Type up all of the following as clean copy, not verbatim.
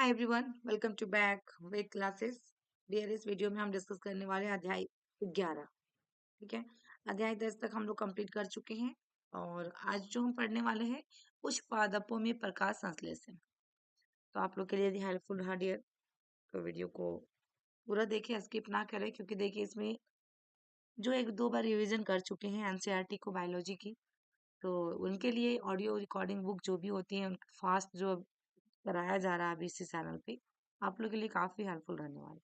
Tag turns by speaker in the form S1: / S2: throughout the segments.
S1: Hi everyone, welcome to back with classes. Dear, इस video में हम डिस्कस करने वाले हैं अध्याय 11। ठीक है, अध्याय 10 तक हम लोग कंप्लीट कर चुके हैं और आज जो हम पढ़ने वाले हैं कुछ पादपों में प्रकाश संश्लेषण। तो आप लोग के लिए हेल्पफुल रहा डियर, तो वीडियो को पूरा देखें, स्किप ना करें, क्योंकि देखिए इसमें जो एक दो बार रिवीजन कर चुके हैं एनसीईआरटी को बायोलॉजी की, तो उनके लिए ऑडियो रिकॉर्डिंग बुक जो भी होती है फास्ट जो कराया जा रहा है अभी इसी चैनल पे, आप लोग के लिए काफी हेल्पफुल रहने वाला है।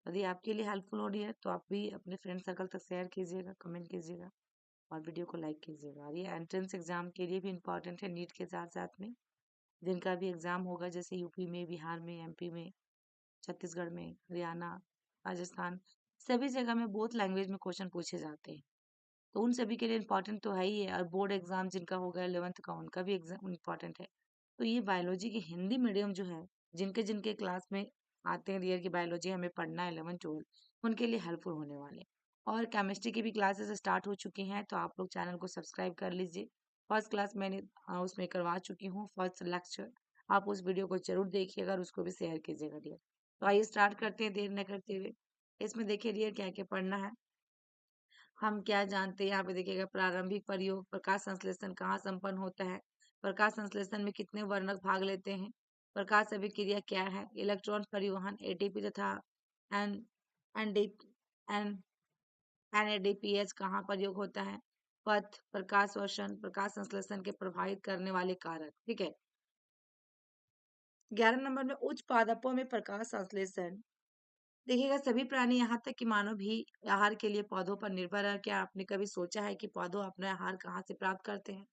S1: यदि आपके लिए हेल्पफुल हो रही है तो आप भी अपने फ्रेंड सर्कल तक शेयर कीजिएगा, कमेंट कीजिएगा और वीडियो को लाइक कीजिएगा। और ये एंट्रेंस एग्जाम के लिए भी इम्पोर्टेंट है, नीट के साथ साथ में जिनका भी एग्जाम होगा, जैसे यूपी में, बिहार में, एमपी में, छत्तीसगढ़ में, हरियाणा, राजस्थान, सभी जगह में बोथ लैंग्वेज में क्वेश्चन पूछे जाते हैं। तो उन सभी के लिए इम्पोर्टेंट तो है ही है, और बोर्ड एग्जाम जिनका होगा 11th का, उनका भी एग्जाम इम्पोर्टेंट है। तो ये बायोलॉजी की हिंदी मीडियम जो है, जिनके जिनके क्लास में आते हैं रियर की बायोलॉजी हमें पढ़ना है 11th 12th, उनके लिए हेल्पफुल होने वाले। और केमिस्ट्री की भी क्लासेस स्टार्ट हो चुकी हैं, तो आप लोग चैनल को सब्सक्राइब कर लीजिए। फर्स्ट क्लास मैंने उसमें करवा चुकी हूँ, फर्स्ट लेक्चर। आप उस वीडियो को जरूर देखिएगा और उसको भी शेयर कीजिएगा डियर। तो आइए स्टार्ट करते हैं देर न करते हुए। इसमें देखिए डियर क्या क्या पढ़ना है, हम क्या जानते हैं। यहाँ पे देखिएगा, प्रारंभिक प्रयोग, प्रकाश संश्लेषण कहाँ संपन्न होता है, प्रकाश संश्लेषण में कितने वर्णक भाग लेते हैं, प्रकाश अभिक्रिया क्या है, इलेक्ट्रॉन परिवहन, एटीपी तथा एन एनडी एन एनएडीपीएच कहाँ प्रयोग होता है, पथ, प्रकाश वर्षण, प्रकाश संश्लेषण के प्रभावित करने वाले कारक। ठीक है, 11 नंबर में उच्च पादपों में प्रकाश संश्लेषण। देखिएगा, सभी प्राणी यहाँ तक कि मानव भी आहार के लिए पौधों पर निर्भर है। क्या आपने कभी सोचा है कि पौधों अपना आहार कहाँ से प्राप्त करते हैं?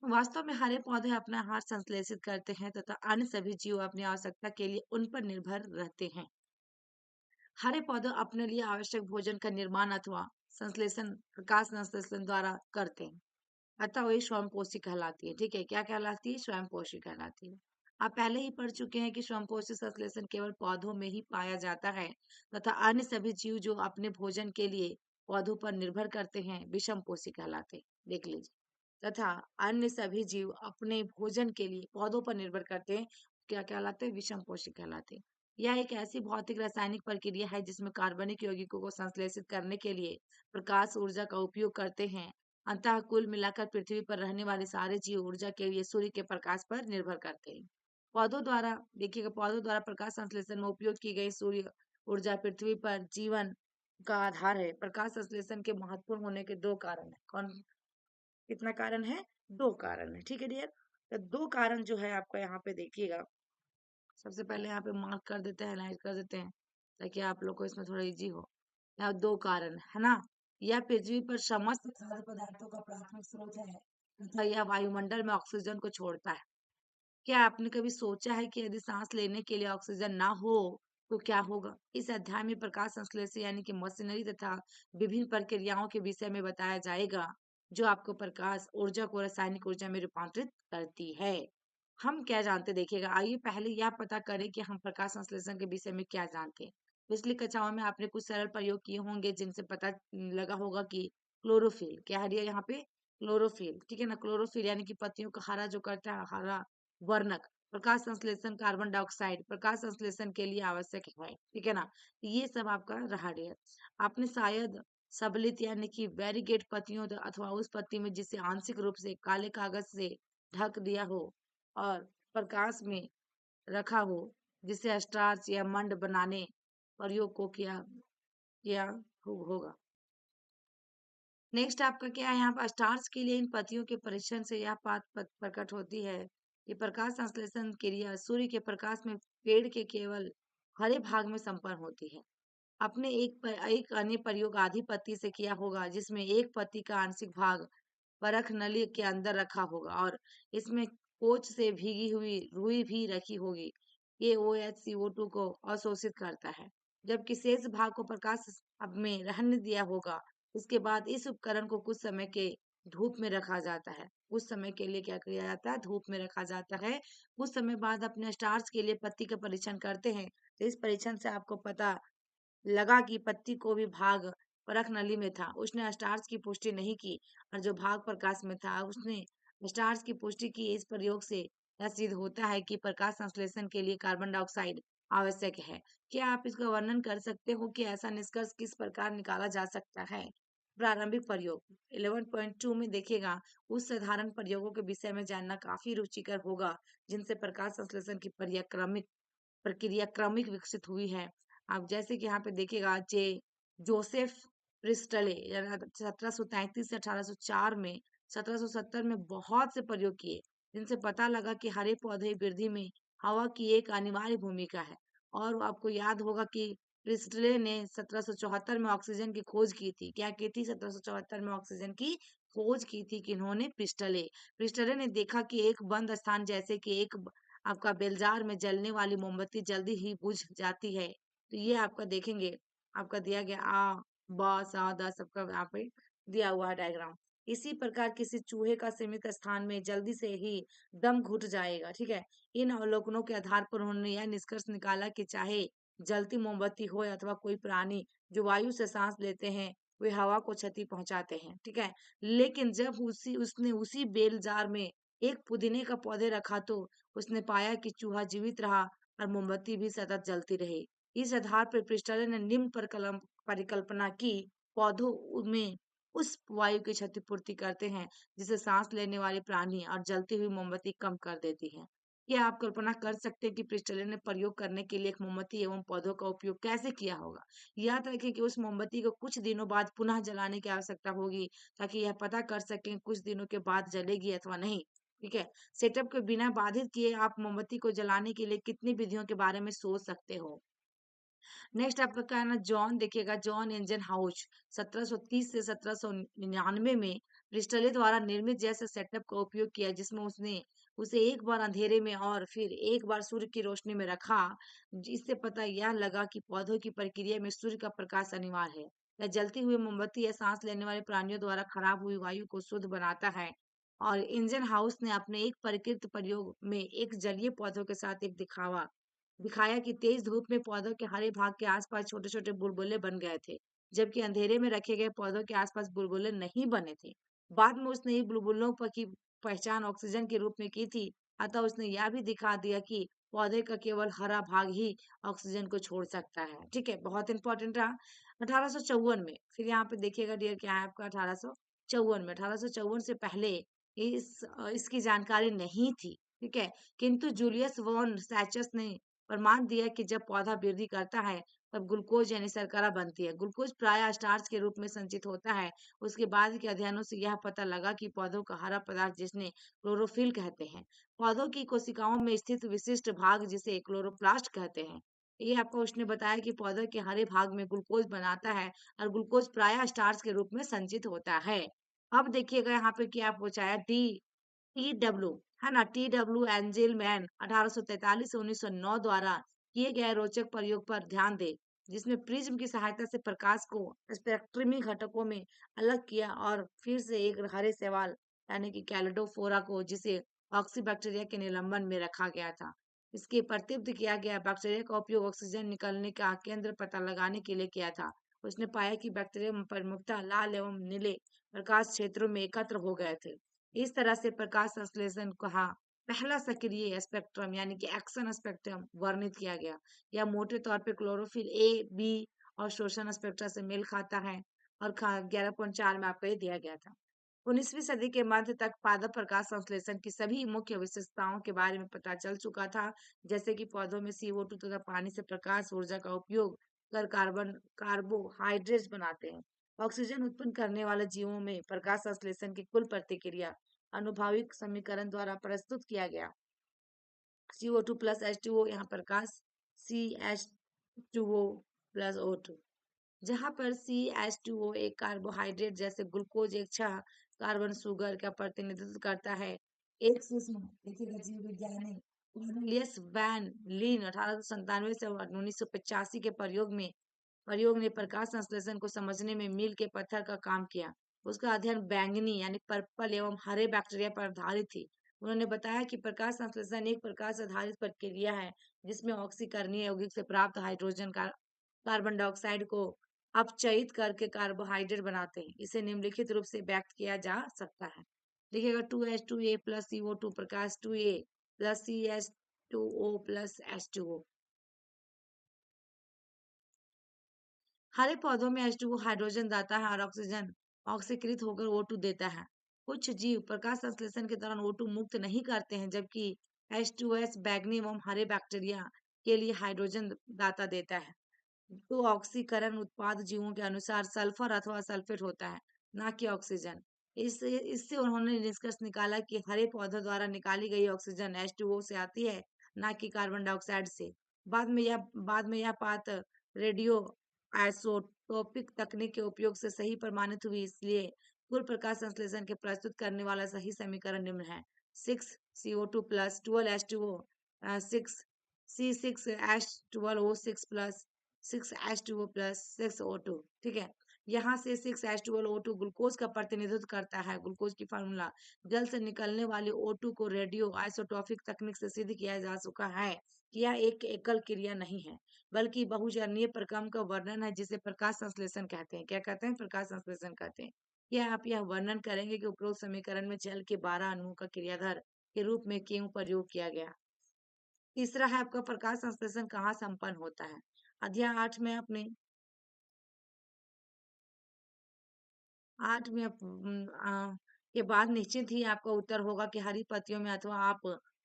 S1: वास्तव में हरे पौधे अपना आहार संश्लेषित करते हैं तथा अन्य सभी जीव अपनी आवश्यकता के लिए उन पर निर्भर रहते हैं। हरे पौधे अपने लिए आवश्यक भोजन का निर्माण अथवा संश्लेषण प्रकाश संश्लेषण द्वारा करते हैं, अतः वही स्वयंपोषी कहलाती है। ठीक है, क्या कहलाती है? स्वयंपोषी कहलाती है। आप पहले ही पढ़ चुके हैं कि स्वयंपोषी संश्लेषण केवल पौधों में ही पाया जाता है तथा अन्य सभी जीव जो अपने भोजन के लिए पौधों पर निर्भर करते हैं विषमपोषी कहलाते हैं। देख लीजिए, तथा अन्य सभी जीव अपने भोजन के लिए पौधों पर निर्भर करते हैं, क्या कहलाते हैं? विषमपोषी कहलाते हैं। यह एक ऐसी भौतिक रासायनिक प्रक्रिया है जिसमें कार्बनिक यौगिकों को संश्लेषित करने के लिए प्रकाश ऊर्जा का उपयोग करते हैं। अतः कुल मिलाकर पृथ्वी पर रहने वाले सारे जीव ऊर्जा के लिए सूर्य के प्रकाश पर निर्भर करते हैं। पौधों द्वारा, देखिएगा, पौधों द्वारा प्रकाश संश्लेषण में उपयोग की गई सूर्य ऊर्जा पृथ्वी पर जीवन का आधार है। प्रकाश संश्लेषण के महत्वपूर्ण होने के दो कारण है। कौन कितना कारण है? दो कारण है। ठीक है डियर, तो दो कारण जो है आपका यहाँ पे देखिएगा, सबसे पहले यहाँ पे मार्क कर देते हैं, हाइलाइट कर देते हैं, ताकि आप लोग को इसमें थोड़ा इजी हो। यहाँ दो कारण है ना, यह पृथ्वी पर समस्त खाद्य पदार्थों का प्राथमिक स्रोत है तथा यह वायुमंडल में ऑक्सीजन को छोड़ता है। क्या आपने कभी सोचा है कि यदि सांस लेने के लिए ऑक्सीजन ना हो तो क्या होगा? इस अध्याय में प्रकाश संश्लेषण यानी कि मशीनरी तथा विभिन्न प्रक्रियाओं के विषय में बताया जाएगा, जो आपको प्रकाश ऊर्जा को रासायनिक ऊर्जा में रूपांतरित करती है। हम क्या जानते हैं? देखिएगा, आइए पहले यह पता करें कि हम प्रकाश संश्लेषण के विषय में क्या जानते हैं। पिछली कक्षाओं में आपने कुछ सरल प्रयोग किए होंगे जिनसे पता लगा होगा कि क्लोरोफिल क्या है यहाँ पे, क्लोरोफिल। ठीक है ना, क्लोरोफिल यानी कि पत्तियों का हरा जो करता है, हरा वर्णक, प्रकाश संश्लेषण कार्बन डाइऑक्साइड प्रकाश संश्लेषण के लिए आवश्यक है। ठीक है ना, ये सब आपका रहा डियर। आपने शायद सबलित यानी कि वेरीगेट पत्तियों अथवा उस पत्ती में जिसे आंशिक रूप से काले कागज से ढक दिया हो और प्रकाश में रखा हो, जिसे स्टार्च या मंड बनाने प्रयोग को किया होगा। नेक्स्ट आपका क्या है, यहाँ पर स्टार्च के लिए इन पत्तियों के परीक्षण से यह बात प्रकट होती है कि प्रकाश संश्लेषण क्रिया सूर्य के प्रकाश में पेड़ के केवल हरे भाग में संपन्न होती है। आपने एक अन्य प्रयोग आधी पत्ती से किया होगा, जिसमें एक पत्ती का आंशिक भाग परख नली के अंदर रखा होगा और इसमें कोच से भीगी हुई रुई भी रखी होगी। ये OHCO2 को अवशोषित करता है, जबकि शेष भाग को प्रकाश अब में रहने दिया होगा। इसके बाद इस उपकरण को कुछ समय के धूप में रखा जाता है। कुछ समय के लिए क्या किया जाता है? धूप में रखा जाता है। कुछ समय बाद अपने स्टार्च के लिए पत्ती का परीक्षण करते हैं। तो इस परीक्षण से आपको पता लगा कि पत्ती को भी भाग परख नली में था, उसने स्टार्च की पुष्टि नहीं की, और जो भाग प्रकाश में था उसने स्टार्च की पुष्टि की। इस प्रयोग से यह सिद्ध होता है कि प्रकाश संश्लेषण के लिए कार्बन डाइऑक्साइड आवश्यक है। क्या आप इसका वर्णन कर सकते हो कि ऐसा निष्कर्ष किस प्रकार निकाला जा सकता है? प्रारंभिक प्रयोग 11.2 में देखिएगा, उस साधारण प्रयोगों के विषय में जानना काफी रुचिकर होगा जिनसे प्रकाश संश्लेषण की प्रक्रिया क्रमिक विकसित हुई है। आप जैसे कि यहाँ पे देखिएगा, जोसेफ प्रिस्टले 1733 से 1804 में 1770 में बहुत से प्रयोग किए, जिनसे पता लगा कि हरे पौधे वृद्धि में हवा की एक अनिवार्य भूमिका है। और आपको याद होगा कि प्रिस्टले ने 1774 में ऑक्सीजन की खोज की थी। क्या की थी? 1774 में ऑक्सीजन की खोज की थी। किन्होंने? प्रिस्टले। प्रिस्टले ने देखा कि एक बंद स्थान, जैसे कि एक आपका बेलजार में जलने वाली मोमबत्ती जल्दी ही बुझ जाती है। तो ये आपका देखेंगे, आपका दिया गया ब स द सबका यहाँ पे दिया हुआ है डायग्राम। इसी प्रकार किसी चूहे का सीमित स्थान में जल्दी से ही दम घुट जाएगा। ठीक है। इन अवलोकनों के आधार पर उन्होंने यह निष्कर्ष निकाला कि चाहे जलती मोमबत्ती हो अथवा कोई प्राणी जो वायु से सांस लेते हैं, वे हवा को क्षति पहुंचाते हैं। ठीक है। लेकिन जब उसने उसी बेल जार में एक पुदीने का पौधे रखा, तो उसने पाया कि चूहा जीवित रहा और मोमबत्ती भी सतत जलती रही। इस आधार पर प्रिस्टले ने निम्न परिकल्पना की, पौधों में उस वायु की क्षतिपूर्ति करते हैं जिसे सांस लेने वाले प्राणी और जलती हुई मोमबत्ती कम कर देती है। क्या आप कल्पना कर सकते हैं कि प्रिस्टले ने प्रयोग करने के लिए एक मोमबत्ती एवं पौधों का उपयोग कैसे किया होगा? याद रखें कि उस मोमबत्ती को कुछ दिनों बाद पुनः जलाने की आवश्यकता होगी, ताकि यह पता कर सकें कुछ दिनों के बाद जलेगी अथवा नहीं। ठीक है। सेटअप के बिना बाधित किए आप मोमबत्ती को जलाने के लिए कितनी विधियों के बारे में सोच सकते हो? नेक्स्ट आपका क्या है ना, जॉन देखिएगा, जॉन इंजन हाउस 1730 से 1799 में प्रिस्टले द्वारा निर्मित जैसे सेटअप का उपयोग किया, जिसमें उसने उसे एक बार अंधेरे में और फिर एक बार सूर्य की रोशनी में रखा। जिससे पता यह लगा कि पौधों की प्रक्रिया में सूर्य का प्रकाश अनिवार्य है। यह जलती हुई मोमबत्ती या सांस लेने वाले प्राणियों द्वारा खराब हुई वायु को शुद्ध बनाता है। और इंजन हाउस ने अपने एक परिष्कृत प्रयोग में एक जलीय पौधों के साथ एक दिखाया कि तेज धूप में पौधों के हरे भाग के आसपास छोटे-छोटे बुलबुले बन गए थे, जबकि अंधेरे में रखे गए पौधों के आसपास बुलबुले नहीं बने थे। बाद में उसने इन बुलबुलों पर की पहचान ऑक्सीजन के रूप में की थी, अतः उसने यह भी दिखा दिया कि पौधे का केवल हरा भाग ही ऑक्सीजन को छोड़ सकता है। ठीक है, बहुत इंपॉर्टेंट रहा। 1854 में, फिर यहाँ पे देखिएगा डियर, क्या है आपका 1854 में। 1854 से पहले इसकी जानकारी नहीं थी। ठीक है। किंतु जूलियस वॉन सैचस ने प्रमाण दिया कि जब पौधा वृद्धि करता है, तब ग्लूकोज यानी शर्करा बनती है। ग्लूकोज प्रायः स्टार्च के रूप में संचित होता है। उसके बाद के अध्ययनों से यह पता लगा कि पौधों का हरा पदार्थ, जिसने क्लोरोफिल कहते हैं, पौधों की कोशिकाओं में स्थित विशिष्ट भाग, जिसे क्लोरोप्लास्ट कहते हैं, ये आपको उसने बताया कि पौधे के हरे भाग में ग्लूकोज बनाता है और ग्लूकोज प्रायः स्टार्च के रूप में संचित होता है। अब देखिएगा यहाँ पे क्या पूछा है, टी डब्ल्यू, है ना, टी डब्ल्यू एंजेलमैन 1843 से 1909 द्वारा किए गए रोचक प्रयोग पर ध्यान दें, जिसमें प्रिज्म की सहायता से प्रकाश को स्पेक्ट्रमी घटकों में अलग किया और फिर से एक हरे शैवाल यानी कि कैलिडोफोरा को, जिसे ऑक्सीबैक्टीरिया के निलंबन में रखा गया था, इसके प्रत्युत्तर किया गया। बैक्टीरिया का उपयोग ऑक्सीजन निकलने का केंद्र पता लगाने के लिए किया था। उसने पाया कि बैक्टीरिया प्रमुखतः लाल एवं नीले प्रकाश क्षेत्रों में एकत्र हो गए थे। इस तरह से प्रकाश संश्लेषण कहा पहला सक्रिय स्पेक्ट्रम यानी कि एक्शन स्पेक्ट्रम वर्णित किया गया। यह मोटे तौर पे क्लोरोफिल ए, बी और शोषण स्पेक्ट्रा से मेल खाता है। और 11.4 में आपको ये दिया गया था। 19वीं सदी के मध्य तक पादप प्रकाश संश्लेषण की सभी मुख्य विशेषताओं के बारे में पता चल चुका था, जैसे कि पौधों में CO2 तथा पानी से प्रकाश ऊर्जा का उपयोग कर कार्बोहाइड्रेट्स बनाते हैं। ऑक्सीजन उत्पन्न करने वाले जीवों में प्रकाश संश्लेषण की कुल प्रतिक्रिया अनुभाविक समीकरण द्वारा प्रस्तुत किया गया। CO2 प्लस H2O, यहाँ प्रकाश CH2O प्लस O2, जहाँ पर CH2O एक कार्बोहाइड्रेट जैसे ग्लूकोज एक छह कार्बन शुगर का प्रतिनिधित्व करता है। एक सूक्ष्म देखिएगा जीव विज्ञानी कॉर्नेलियस वैन लीन 1897 से 1985 के प्रयोग ने प्रकाश संश्लेषण को समझने में मील के पत्थर का काम किया। उसका अध्ययन बैंगनी यानी पर्पल एवं हरे बैक्टीरिया पर आधारित थी। उन्होंने बताया कि प्रकाश संश्लेषण एक प्रकाश आधारित प्रक्रिया है, जिसमें ऑक्सीकरणीय यौगिक से प्राप्त हाइड्रोजन का कार्बन डाइऑक्साइड को अपचयित करके कार्बोहाइड्रेट बनाते हैं। इसे निम्नलिखित रूप से व्यक्त किया जा सकता है। देखिएगा 2H2A प्लस CO2 प्रकाश 2A plus CH2O plus H2O। हरे पौधों में H2O हाइड्रोजन देता है और ऑक्सीजन ऑक्सीकृत होकर O2 देता है। कुछ जीव प्रकाश संश्लेषण के दौरान O2 मुक्त नहीं करते हैं, जबकि H2S बैंगनी एवं हरे बैक्टीरिया के लिए हाइड्रोजन दाता देता है। तो ऑक्सीकरण उत्पाद जीवों के अनुसार सल्फर अथवा सल्फेट होता है, ना कि ऑक्सीजन। इससे इससे उन्होंने निष्कर्ष निकाला कि हरे पौधों द्वारा निकाली गई ऑक्सीजन H2O से आती है, ना कि कार्बन डाइऑक्साइड से। बाद में यह बात रेडियो आइसोटोपिक तकनीक के उपयोग से सही प्रमाणित हुई। इसलिए कुल प्रकाश संश्लेषण के प्रस्तुत करने वाला सही समीकरण निम्न है: 6CO2 plus 12H2O 6C6H12O6 plus 6H2O plus 6O2। ठीक है, यहाँ से 6H12O2 ग्लूकोज का प्रतिनिधित्व करता है। ग्लूकोज की फार्मूला जल से निकलने वाले O2 को रेडियो आइसोटोपिक तकनीक से सिद्ध किया जा चुका है कि यह एक एकल क्रिया नहीं है, बल्कि बहुचरणीय प्रक्रम का वर्णन है, जिसे प्रकाश संश्लेषण कहते हैं। क्या कहते हैं? प्रकाश संश्लेषण कहते हैं। क्या आप यह वर्णन करेंगे कि उपरोक्त समीकरण में जल के 12 अणुओं का क्रियाधार के रूप में क्यों प्रयोग किया गया? तीसरा है आपका प्रकाश संश्लेषण कहाँ संपन्न होता है? अध्याय 8 में आपने 8 में के बाद निश्चित ही आपका उत्तर होगा कि हरी पत्तियों में, अथवा आप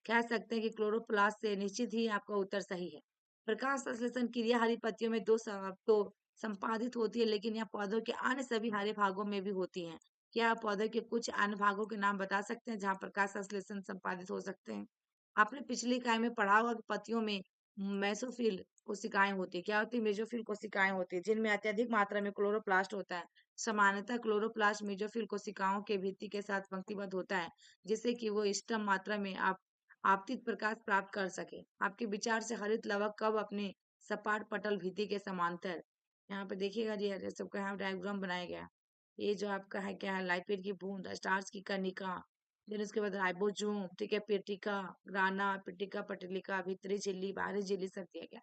S1: कह सकते हैं कि क्लोरोप्लास्ट से निश्चित ही आपका उत्तर सही है। प्रकाश संश्लेषण क्रिया हरी पत्तियों में तो संपादित होती है, लेकिन यह पौधों के अन्य सभी हरे भागों में भी होती है। क्या आप पौधे के कुछ अन्य भागों के नाम बता सकते हैं जहाँ प्रकाश संश्लेषण संपादित हो सकते हैं? आपने पिछली इकाई में पढ़ा होगा कि पत्तियों में मेसोफिल कोशिकाएं होती है। क्या होती है? मेसोफिल कोशिकाएं होती है, जिनमें अत्यधिक मात्रा में क्लोरोप्लास्ट होता है। सामान्यतः क्लोरोप्लास्ट मेसोफिल कोशिकाओं के भित्ति के साथ पंक्तिबद्ध होता है, जिससे कि वो इष्टतम मात्रा में आपतित प्रकाश प्राप्त कर सके। आपके विचार से हरित लवक कब अपने सपाट पटल भित्ति के समांतर, यहाँ पे देखिएगा जी, ये सबका यहाँ डायग्राम बनाया गया। ये जो आपका है क्या है, लाइपेट की बूंद, स्टार्च की कणिका, फिर उसके बाद राइबोसोम, ठीक है, पेटिका, ग्राना, पेटिका, पटलिका, भीतरी झिल्ली, बाहरी झिल्ली सब दिया गया।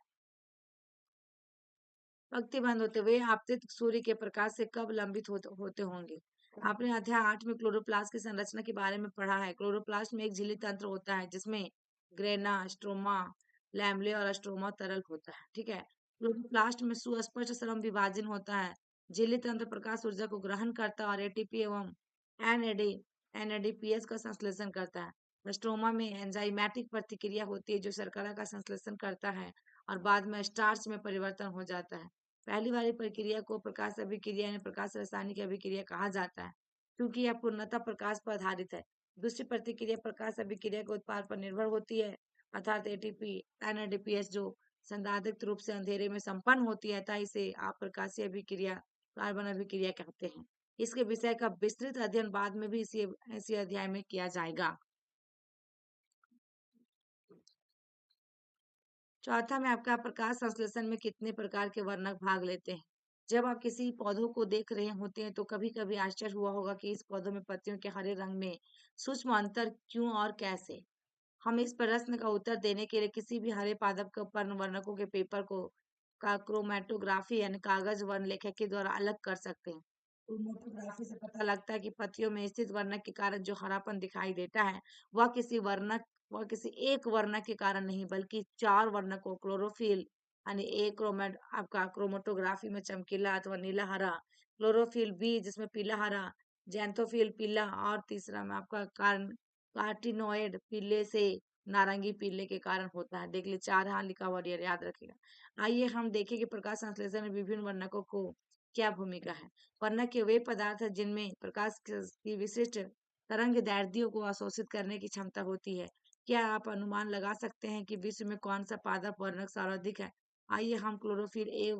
S1: पंक्तिबंद होते हुए आपतित सूर्य के प्रकाश से कब लंबित होते होंगे? आपने अध्याय 8 में क्लोरोप्लास्ट की संरचना के बारे में पढ़ा है। क्लोरोप्लास्ट में एक झिल्ली तंत्र होता है, जिसमें ग्रेना, स्ट्रोमा, लैमेले और स्ट्रोमा तरल होता है। ठीक है, क्लोरोप्लास्ट में सुस्पष्ट श्रम विभाजन होता है। झिल्ली तंत्र प्रकाश ऊर्जा को ग्रहण करता है और एटीपी एवं एनएडी एनएडीपीएस का संश्लेषण करता है। स्ट्रोमा में एंजाइमेटिक प्रतिक्रिया होती है, जो शर्करा का संश्लेषण करता है और बाद में स्टार्च में परिवर्तन हो जाता है। पहली वाली प्रक्रिया को प्रकाश अभिक्रिया यानी प्रकाश रासायनिक अभिक्रिया कहा जाता है, क्योंकि यह पूर्णतः प्रकाश पर आधारित है। दूसरी प्रतिक्रिया प्रकाश अभिक्रिया के उत्पाद पर निर्भर होती है, अर्थात एटीपी एनएडीपीएस, जो संदाधित रूप से अंधेरे में संपन्न होती है, अतः इसे आप प्रकाशीय अभिक्रिया कार्बन अभिक्रिया कहते हैं। इसके विषय का विस्तृत अध्ययन बाद में भी इसी अध्याय में किया जाएगा। चौथा में आपका प्रकाश संश्लेषण में कितने प्रकार के वर्णक भाग लेते हैं? जब आप किसी पौधों को देख रहे होते हैं तो कभी कभी आश्चर्य हुआ होगा कि इस पौधों में पत्तियों के हरे रंग में सूक्ष्म अंतर क्यों और कैसे। हम इस प्रश्न का उत्तर देने के लिए किसी भी हरे पादप के पर्ण वर्णकों के पेपर को का क्रोमेटोग्राफी यानी कागज वर्ण लेखक के द्वारा अलग कर सकते हैं। क्रोमेटोग्राफी से पता लगता है कि पत्तियों में स्थित वर्णक के कारण जो हरापन दिखाई देता है, वह किसी एक वर्णक के कारण नहीं, बल्कि 4 वर्णकों क्लोरोफिल यानी ए क्रोमेट आपका क्रोमेटोग्राफी में चमकीला अथवा नीला हरा, क्लोरोफिल बी जिसमें पीला हरा, जैंथोफिल पीला, और तीसरा में आपका कार्टिनोइड पीले से नारंगी पीले के कारण होता है। देख लीजिए 4 यहाँ लिखा हुआ है, याद रखिएगा। आइए हम देखें कि प्रकाश संश्लेषण में विभिन्न वर्णकों को क्या भूमिका है। वर्णक के वे पदार्थ हैं जिनमें प्रकाश की विशिष्ट तरंग दैर्ध्यों को अवशोषित करने की क्षमता होती है। क्या आप अनुमान लगा सकते हैं कि विश्व में कौन सा पादप वर्णक सर्वाधिक है? आइए हम क्लोरोफिल ए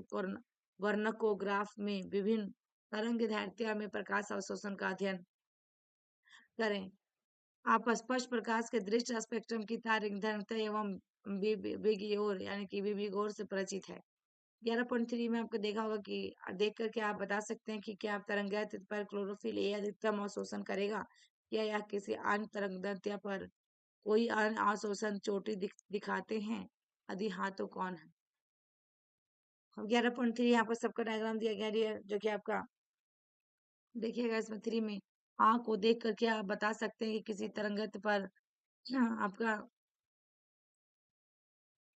S1: वर्णकोग्राफ में विभिन्न तरंग दैर्ध्य में प्रकाश अवशोषण का अध्ययन करें। आप स्पष्ट प्रकाश के दृश्य स्पेक्ट्रम की तरंगदैर्घ्य एवं बिग यानी कि बिग से परिचित है। 11.3 में आपको देखा होगा कि देख करके आप बता सकते हैं कि क्या आप तरंगायित्र पर क्लोरोफिल ए अधिकतम अवशोषण करेगा, या यह किसी अन्य तरंगदैर्घ्य पर कोई अन्य अवशोषण चोटी दिखाते हैं? यदि हाँ तो कौन है? 11.3 यहाँ पर सबका डायग्राम दिया गया है, जो कि आपका देखिएगा इसमें 3 में को देख करके आप बता सकते हैं कि किसी तरंगायित्र पर आपका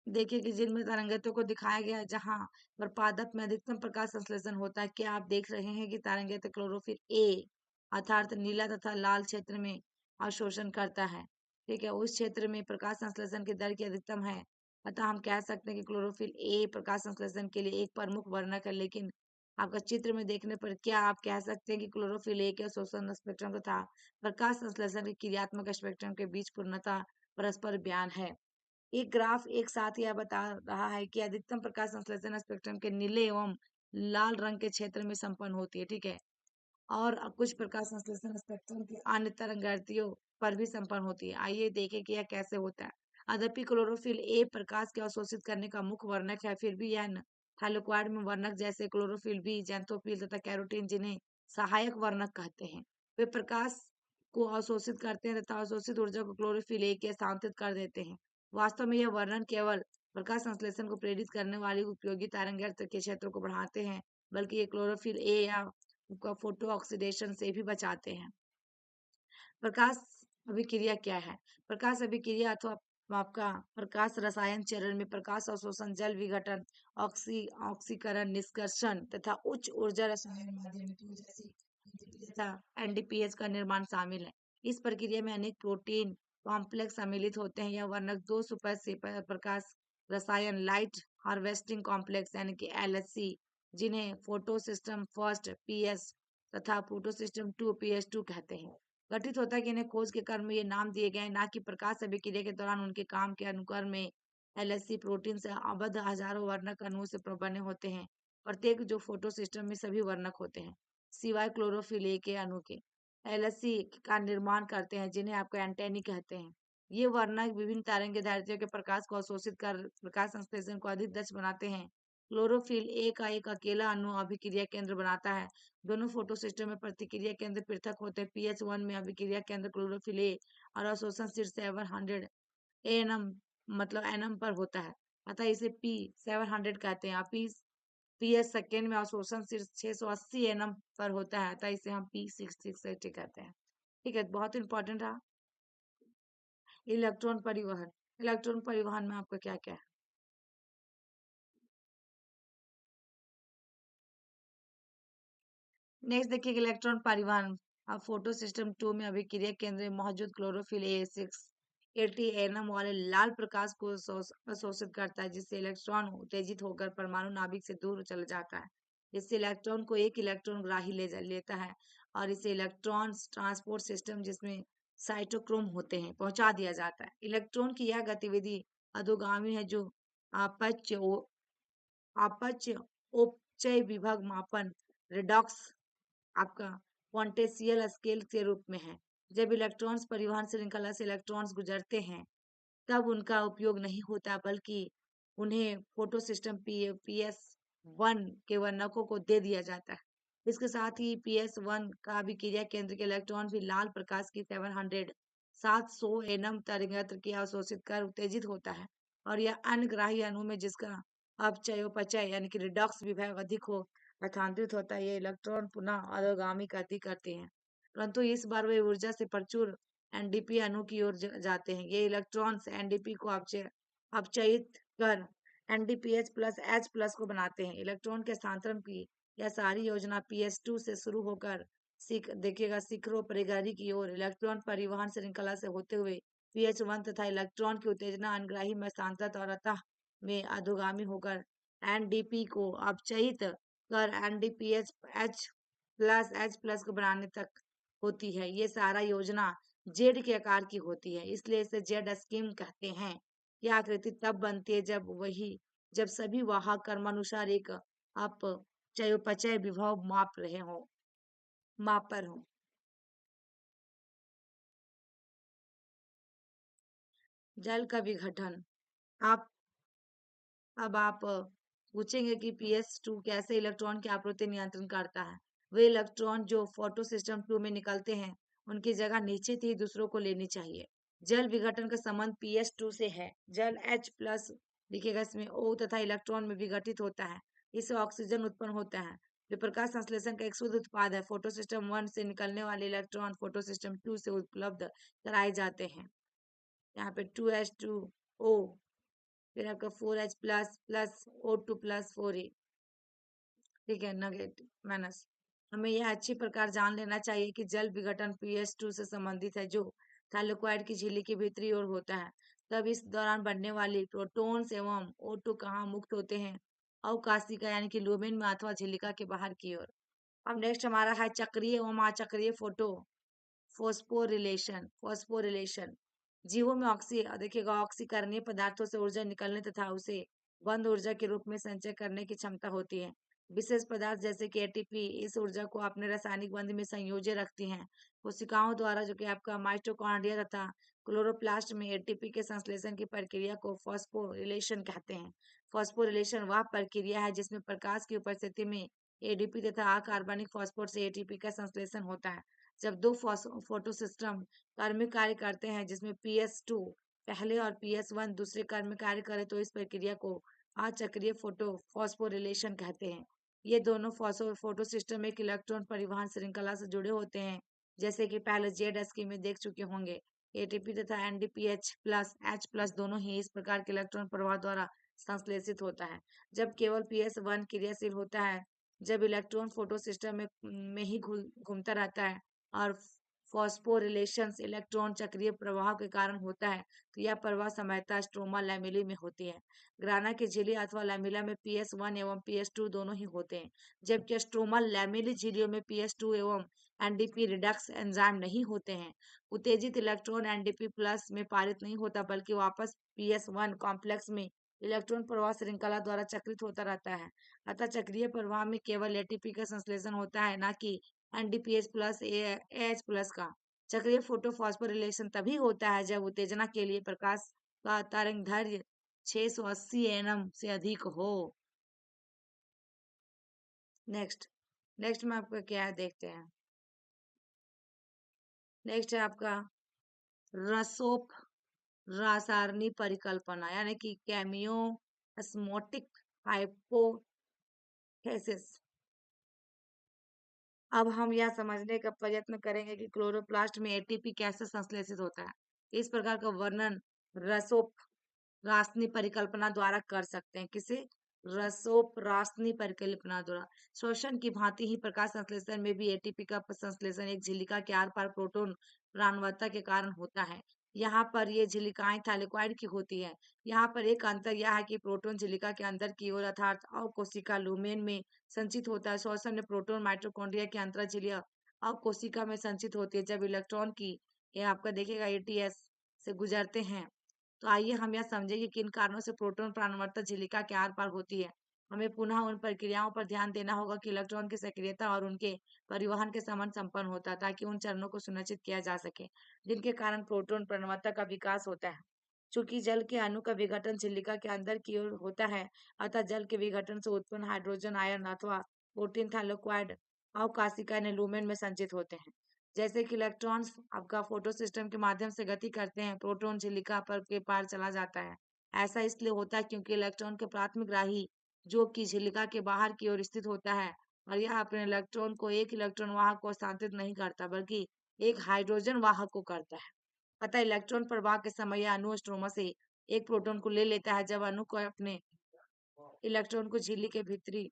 S1: देखिए कि जिनमें तरंगितों को दिखाया गया है जहाँ पर पादप में अधिकतम प्रकाश संश्लेषण होता है, क्या आप देख रहे हैं कि तरंगित क्लोरोफिल ए अर्थात नीला तथा लाल क्षेत्र में अवशोषण करता है। ठीक है, उस क्षेत्र में प्रकाश संश्लेषण की दर की अधिकतम है। अतः हम कह सकते हैं कि क्लोरोफिल ए प्रकाश संश्लेषण के लिए एक प्रमुख वर्णक है। लेकिन आपका चित्र में देखने पर क्या आप कह सकते हैं कि क्लोरोफिल ए के अवशोषण स्पेक्ट्रम तथा प्रकाश संश्लेषण के क्रियात्मक स्पेक्ट्रम के बीच पूर्णतः परस्पर बयान है। एक ग्राफ एक साथ यह बता रहा है कि अधिकतम प्रकाश संश्लेषण स्पेक्ट्रम के नीले एवं लाल रंग के क्षेत्र में संपन्न होती है। ठीक है, और कुछ प्रकाश संश्लेषण स्पेक्ट्रम की अन्य तरंगाइत्रियों पर भी संपन्न होती है। आइए देखें कि यह कैसे होता है। यद्यपि क्लोरोफिल ए प्रकाश के अवशोषित करने का मुख्य वर्णक है, फिर भी यह थाइलाकोइड में वर्णक जैसे क्लोरोफिल बी, ज़ैंथोफिल तथा कैरोटीन, जिन्हें सहायक वर्णक कहते हैं, वे प्रकाश को अवशोषित करते हैं तथा अवशोषित ऊर्जा को क्लोरोफिल ए के स्थानांतरित कर देते हैं। वास्तव में यह वर्णन केवल प्रकाश संश्लेषण को प्रेरित करने वाली उपयोगी तरंगाइत्र के क्षेत्र को बढ़ाते हैं, बल्कि ये क्लोरोफिल ए या का फोटो ऑक्सीडेशन से भी बचाते हैं। प्रकाश अभिक्रिया क्या है? प्रकाश अभिक्रिया अथवा आपका प्रकाश रसायन चरण में प्रकाश अवशोषण, जल विघटन, ऑक्सीकरण, निष्कर्षण तथा उच्च ऊर्जा रसायन माध्यमिकों जैसे तथा एनडीपीएच का निर्माण शामिल है। इस प्रक्रिया में अनेक प्रोटीन कॉम्प्लेक्स सम्मिलित होते हैं। यह वर्णक दो सुपर से प्रकाश रसायन लाइट हार्वेस्टिंग कॉम्प्लेक्स यानी कि एलएचसी, जिन्हें फोटो सिस्टम फर्स्ट पीएस तथा फोटो सिस्टम टू पीएस2 कहते हैं, गठित होता है। कि इन्हें खोज के क्रम में ये नाम दिए गए हैं, ना कि प्रकाश अभिक्रिया के दौरान उनके काम के अनुक्रम में। एलएचसी प्रोटीन से आबद्ध हजारों वर्णक अणुओं से बने होते हैं, प्रत्येक जो फोटो सिस्टम में सभी वर्णक होते हैं सिवाय क्लोरोफिल ए के अणु के। एलएचसी का निर्माण करते हैं, जिन्हें आपको एंटेनी कहते हैं। ये वर्णक विभिन्न तरंगदैर्ध्यों के प्रकाश को अवशोषित कर प्रकाश संश्लेषण को अधिक दक्ष बनाते हैं। क्लोरोफिल ए का एक अकेला अणु अभिक्रिया केंद्र बनाता है। दोनों फोटो सिस्टम में प्रतिक्रिया केंद्र पृथक होते हैं। पीएच1 में अभिक्रिया केंद्र क्लोरोफिल ए और अवशोषण शीर्ष 700 एनएम मतलब एनएम पर होता है, अतः इसे P700 कहते हैं। पीएच सेकेंड में अवशोषण शीर्ष 680 एनएम पर होता है, अतः इसे हम P660 कहते हैं। ठीक है, बहुत इंपॉर्टेंट रहा। इलेक्ट्रॉन परिवहन, इलेक्ट्रॉन परिवहन में आपका क्या क्या है? नेक्स्ट देखिए इलेक्ट्रॉन परिवहन। अब फोटो सिस्टम 2 में अभिक्रिया केंद्र में मौजूद क्लोरोफिल ए 680 एनएम वाले लाल प्रकाश को अवशोषित करता है, जिससे इलेक्ट्रॉन उत्तेजित होकर परमाणु नाभिक से दूर चला जाता है। इससे इलेक्ट्रॉन को एक इलेक्ट्रॉन ग्राही लेता है और इसे इलेक्ट्रॉन ट्रांसपोर्ट सिस्टम, जिसमें साइटोक्रोम होते हैं, पहुंचा दिया जाता है। इलेक्ट्रॉन की यह गतिविधि अधोगामी है, जो अपच अपच उपचय विभव मापन रिडॉक्स आपका क्वांटेशियल स्केल के रूप में है। जब इलेक्ट्रॉन्स परिवहन श्रृंखला से इलेक्ट्रॉन्स गुजरते हैं, तब उनका उपयोग नहीं होता, बल्कि उन्हें फोटो सिस्टम पीएस1 के वर्णकों को दे दिया जाता है। इसके साथ ही पीएस1 का अभिक्रिया केंद्र के इलेक्ट्रॉन भी लाल प्रकाश की 700 एनम तरंगैत्र की अवशोषित कर उत्तेजित होता है, और यह अन्य ग्राही अणु में जिसका अपचयोपचय यानी कि रिडॉक्स विभव अधिक हो स्थानांतरित होता है। ये इलेक्ट्रॉन पुनः अधोगामी गति करते हैं, परंतु इस बार वे ऊर्जा से प्रचुर एनडीपी अणु की ओर जाते हैं। ये इलेक्ट्रॉन्स एनडीपी को अपचयित कर एनडीपीएच प्लस एच प्लस को बनाते हैं। इलेक्ट्रॉन के स्थानांतरण की यह सारी योजना पीएस2 से शुरू होकर देखिएगा शिखरों परिगरी की ओर इलेक्ट्रॉन परिवहन श्रृंखला से होते हुए पीएच1 तथा इलेक्ट्रॉन की उत्तेजना अनग्राही में स्थानांतरित और अतः में अधोगामी होकर एनडीपी को अपचयित कर एनडीपीएच एच प्लस को बनाने तक होती है। ये सारा योजना जेड के आकार की होती है, इसलिए इसे जेड स्कीम कहते हैं। यह आकृति तब बनती है जब सभी वाहक क्रमानुसार एक अपचयोपचय विभव माप पर हो। जल का विघटन। आप अब आप पूछेंगे कि पीएस2 कैसे इलेक्ट्रॉन की आपूर्ति नियंत्रण करता है। वे इलेक्ट्रॉन जो फोटो सिस्टम 2 में निकलते हैं, उनकी जगह नीचे थी दूसरों को लेनी चाहिए। जल विघटन का संबंध पीएस2 से है। जल H प्लस लिखेगा इसमें O तथा इलेक्ट्रॉन में विघटित होता है, इससे ऑक्सीजन उत्पन्न होता है, जो प्रकाश संश्लेषण का एक शुद्ध उत्पाद है। फोटो सिस्टम 1 से निकलने वाले इलेक्ट्रॉन फोटो सिस्टम 2 से उपलब्ध कराए जाते हैं। यहाँ पे 2H2O फिर आपका 4H plus plus O2 plus 4E, ठीक है, नेगेटिव माइनस। हमें यह अच्छी प्रकार जान लेना चाहिए कि जल विघटन pH2 से संबंधित है, जो थैलेक्वाइड की झिल्ली की भीतरी ओर होता है। तब इस दौरान बनने वाली प्रोटॉन्स एवं O2 कहाँ मुक्त होते हैं? अवकाशिका यानी कि लुमेन में अथवा झिल्लिका के बाहर की ओर। अब नेक्स्ट हमारा है चक्रीय एवं अचक्रीय फोटो फॉस्फोरिलेशन। जीवों में देखिएगा ऑक्सीकरणीय पदार्थों से ऊर्जा निकलने तथा उसे बंद ऊर्जा के रूप में संचय करने की क्षमता होती है। विशेष पदार्थ जैसे कि एटीपी इस ऊर्जा को अपने रासायनिक बंध में संयोज्य रखती हैं। कोशिकाओं द्वारा जो कि आपका माइटोकॉन्ड्रिया तथा क्लोरोप्लास्ट में एटीपी के संश्लेषण की प्रक्रिया को फॉस्फोरिलेशन कहते हैं। फॉस्फोरिलेशन वह प्रक्रिया है जिसमें प्रकाश की उपस्थिति में एडीपी तथा अकार्बनिक फॉस्फोर से एटीपी का संश्लेषण होता है। जब दो फोटो सिस्टम कर्मिक कार्य करते हैं जिसमें PS2 पहले और PS1 दूसरे कर्मिक कार्य करे तो इस प्रक्रिया को अचक्रीय फोटो फॉस्फोरिलेशन कहते हैं। ये दोनों फोटो सिस्टम एक इलेक्ट्रॉन परिवहन श्रृंखला से जुड़े होते हैं, जैसे कि पहले जेड स्कीम में देख चुके होंगे। एटीपी तथा एनडीपीएच प्लस एच प्लस दोनों ही इस प्रकार के इलेक्ट्रॉन प्रवाह द्वारा संश्लेषित होता है। जब केवल PS1 क्रियाशील होता है, जब इलेक्ट्रॉन फोटो सिस्टम में ही घूमता रहता है और फॉस्फोरिलेशंस इलेक्ट्रॉन चक्रीय प्रवाह के कारण होता है, तो यह प्रवाह सामान्यतः स्ट्रोमा लैमेली में होती है। ग्राना की झिल्ली अथवा लैमेला में PS1 एवं PS2 दोनों ही होते हैं, जबकि स्ट्रोमा लैमेली झिल्लियों में PS2 एवं एनडीपी रिडक्स एंजाइम नहीं होते हैं। उत्तेजित इलेक्ट्रॉन एनडीपी प्लस में पारित नहीं होता, बल्कि वापस PS1 कॉम्प्लेक्स में इलेक्ट्रॉन प्रवाह श्रृंखला द्वारा चक्रित होता रहता है। अतः चक्रीय प्रवाह में केवल एटीपी का संश्लेषण होता है, न कि एनडीपीएच प्लस एएच प्लस का। चक्रीय फोटो फॉस्फोरिलेशन तभी होता है जब उत्तेजना के लिए प्रकाश का तरंगदैर्ध्य 680 nm से अधिक हो। नेक्स्ट नेक्स्ट में आपका क्या है देखते हैं। नेक्स्ट है आपका रसोप रासारणी परिकल्पना यानी कि कैमियो अस्मोटिक हाइपोथेसिस। अब हम यह समझने का प्रयत्न करेंगे कि क्लोरोप्लास्ट में एटीपी कैसे संश्लेषित होता है। इस प्रकार का वर्णन रसोप रासनी परिकल्पना द्वारा कर सकते हैं। किसे? रसोप रासनी परिकल्पना द्वारा। श्वसन की भांति ही प्रकाश संश्लेषण में भी एटीपी का संश्लेषण एक झिल्लिका के आर पार प्रोटॉन प्राणवता के कारण होता है। यहाँ पर ये झिल्लिकाएं थैलेक्वाइड की होती है। यहाँ पर एक अंतर यह है कि प्रोटॉन झिल्लिका के अंदर की ओर अर्थात अवकोशिका लुमेन में संचित होता है। श्वसन में प्रोटॉन माइटोकॉन्ड्रिया के अंतरझिल्ली अवकोशिका में संचित होती है। जब इलेक्ट्रॉन की ये आपका देखिएगा एटीएस से गुजरते हैं, तो आइए हम यह समझें कि किन कारणों से प्रोटॉन प्राणवर्तक झिल्लिका के आर पार होती है। हमें पुनः उन प्रक्रियाओं पर ध्यान देना होगा कि इलेक्ट्रॉन की सक्रियता और उनके परिवहन के समान संपन्न होता है, ताकि उन चरणों को सुनिश्चित किया जा सके जिनके कारण प्रोटॉन प्राणवर्तक का विकास होता है। चूंकि जल के अणु का विघटन झिल्लिका के अंदर की ओर होता है, अतः जल के विघटन से उत्पन्न हाइड्रोजन आयन अथवा प्रोटीन थैलेक्वाइड अवकाशिका ने लूमेन में संचित होते हैं। जैसे कि इलेक्ट्रॉन्स आपका फोटो सिस्टम के माध्यम से गति करते हैं, प्रोटॉन झिल्लिका पर के पार चला जाता है। ऐसा इसलिए होता है क्योंकि इलेक्ट्रॉन के प्राथमिक राही जो कि झिल्लिका के बाहर की ओर स्थित होता है, और यह अपने इलेक्ट्रॉन को एक इलेक्ट्रॉन वाहक को स्थानांतरित नहीं करता, बल्कि एक हाइड्रोजन वाहक को करता है। अतः इलेक्ट्रॉन प्रवाह के समय यह अणु स्ट्रोमा से एक प्रोटॉन को ले लेता है, जब अणु को अपने इलेक्ट्रॉन को झिल्ली के भीतरी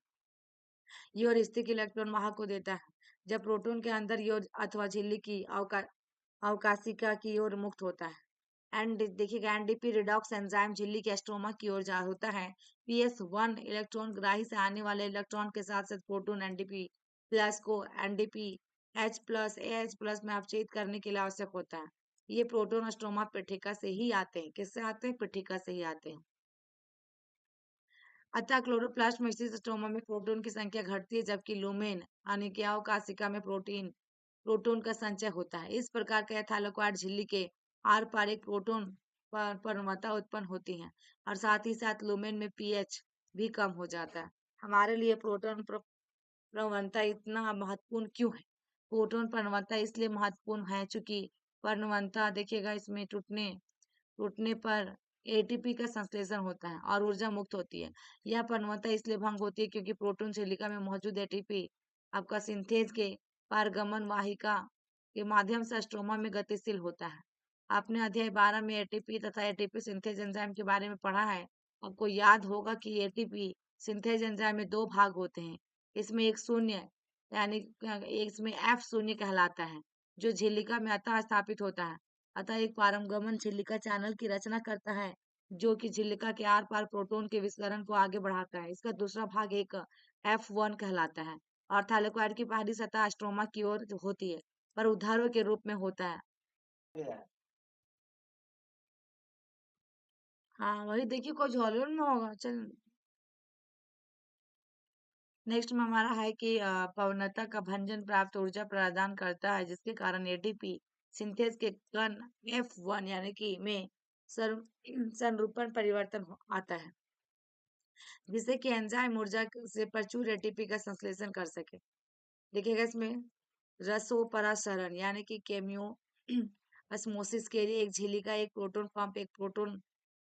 S1: योर स्थित इलेक्ट्रॉन वाहक को देता है, जब प्रोटॉन के अंदर योर अथवा झिल्ली की अवकाशिका की ओर मुक्त होता है। एंड देखिएगा एनडीपी रिडॉक्स एंजाइम झिल्ली के स्ट्रोमा की ओर जा होता है। PS1 इलेक्ट्रॉन ग्राही से आने वाले इलेक्ट्रॉन के साथ साथ प्रोटॉन एनडीपी प्लस को NDP H plus H plus में अपचयित करने के लिए आवश्यक होता है। ये प्रोटॉन स्ट्रोमा पट्टिका से ही आते हैं। किससे आते हैं? पट्टिका से ही आते हैं। अतः क्लोरोप्लास्ट में स्थित स्ट्रोमा में प्रोटॉन की संख्या घटती है, जबकि लुमेन यानी कि अवकाशिका में प्रोटॉन का संचय होता है। इस प्रकार के थैलेक्वाइड झिल्ली के आर पार एक प्रोटॉन परमाणुता उत्पन्न होती है, और साथ ही साथ लुमेन में पीएच भी कम हो जाता है। हमारे लिए प्रोटॉन प्रवणता इतना महत्वपूर्ण क्यों है? प्रोटॉन परमाणुता इसलिए महत्वपूर्ण है चूंकि परमाणुता देखिएगा इसमें टूटने पर एटीपी का संश्लेषण होता है और ऊर्जा मुक्त होती है। यह परमाणुता इसलिए भंग होती है क्योंकि प्रोटॉन झिल्लिका में मौजूद एटीपी आपका सिंथेज के पारगमन वाहिका के माध्यम से स्ट्रोमा में गतिशील होता है। आपने अध्याय 12 में एटीपी तथा एटीपी सिंथेज एंजाइम के बारे में पढ़ा है, आपको याद होगा कि एटीपी सिंथेज एंजाइम में दो भाग होते हैं। इसमें एक शून्य यानी इसमें एफ शून्य कहलाता है जो झिल्लिका में अतः स्थापित होता है। अतः एक पारगमन झिल्लिका चैनल की रचना करता है जो कि झिल्लिका के आर पार प्रोटॉन के विस्करण को आगे बढ़ाता है। इसका दूसरा भाग एक F1 कहलाता है और थैलेकॉइड की बाहरी सतह स्ट्रोमा की ओर होती है पर उधारों के रूप में होता है। हाँ वही देखिए कुछ हॉलीवुड में होगा। चल नेक्स्ट में हमारा है कि पवनता का भंजन प्राप्त ऊर्जा प्रदान करता है जिसके कारण एटीपी सिंथेज के कण F1 यानी कि में सर संरूपण परिवर्तन आता है जिससे कि एंजाइम ऊर्जा से प्रचुर एटीपी का संश्लेषण कर सके। देखिएगा इसमें रसोपरासरण यानी कि केमियो osmosis के लिए एक झिल्ली का एक प्रोटॉन पंप एक प्रोटॉन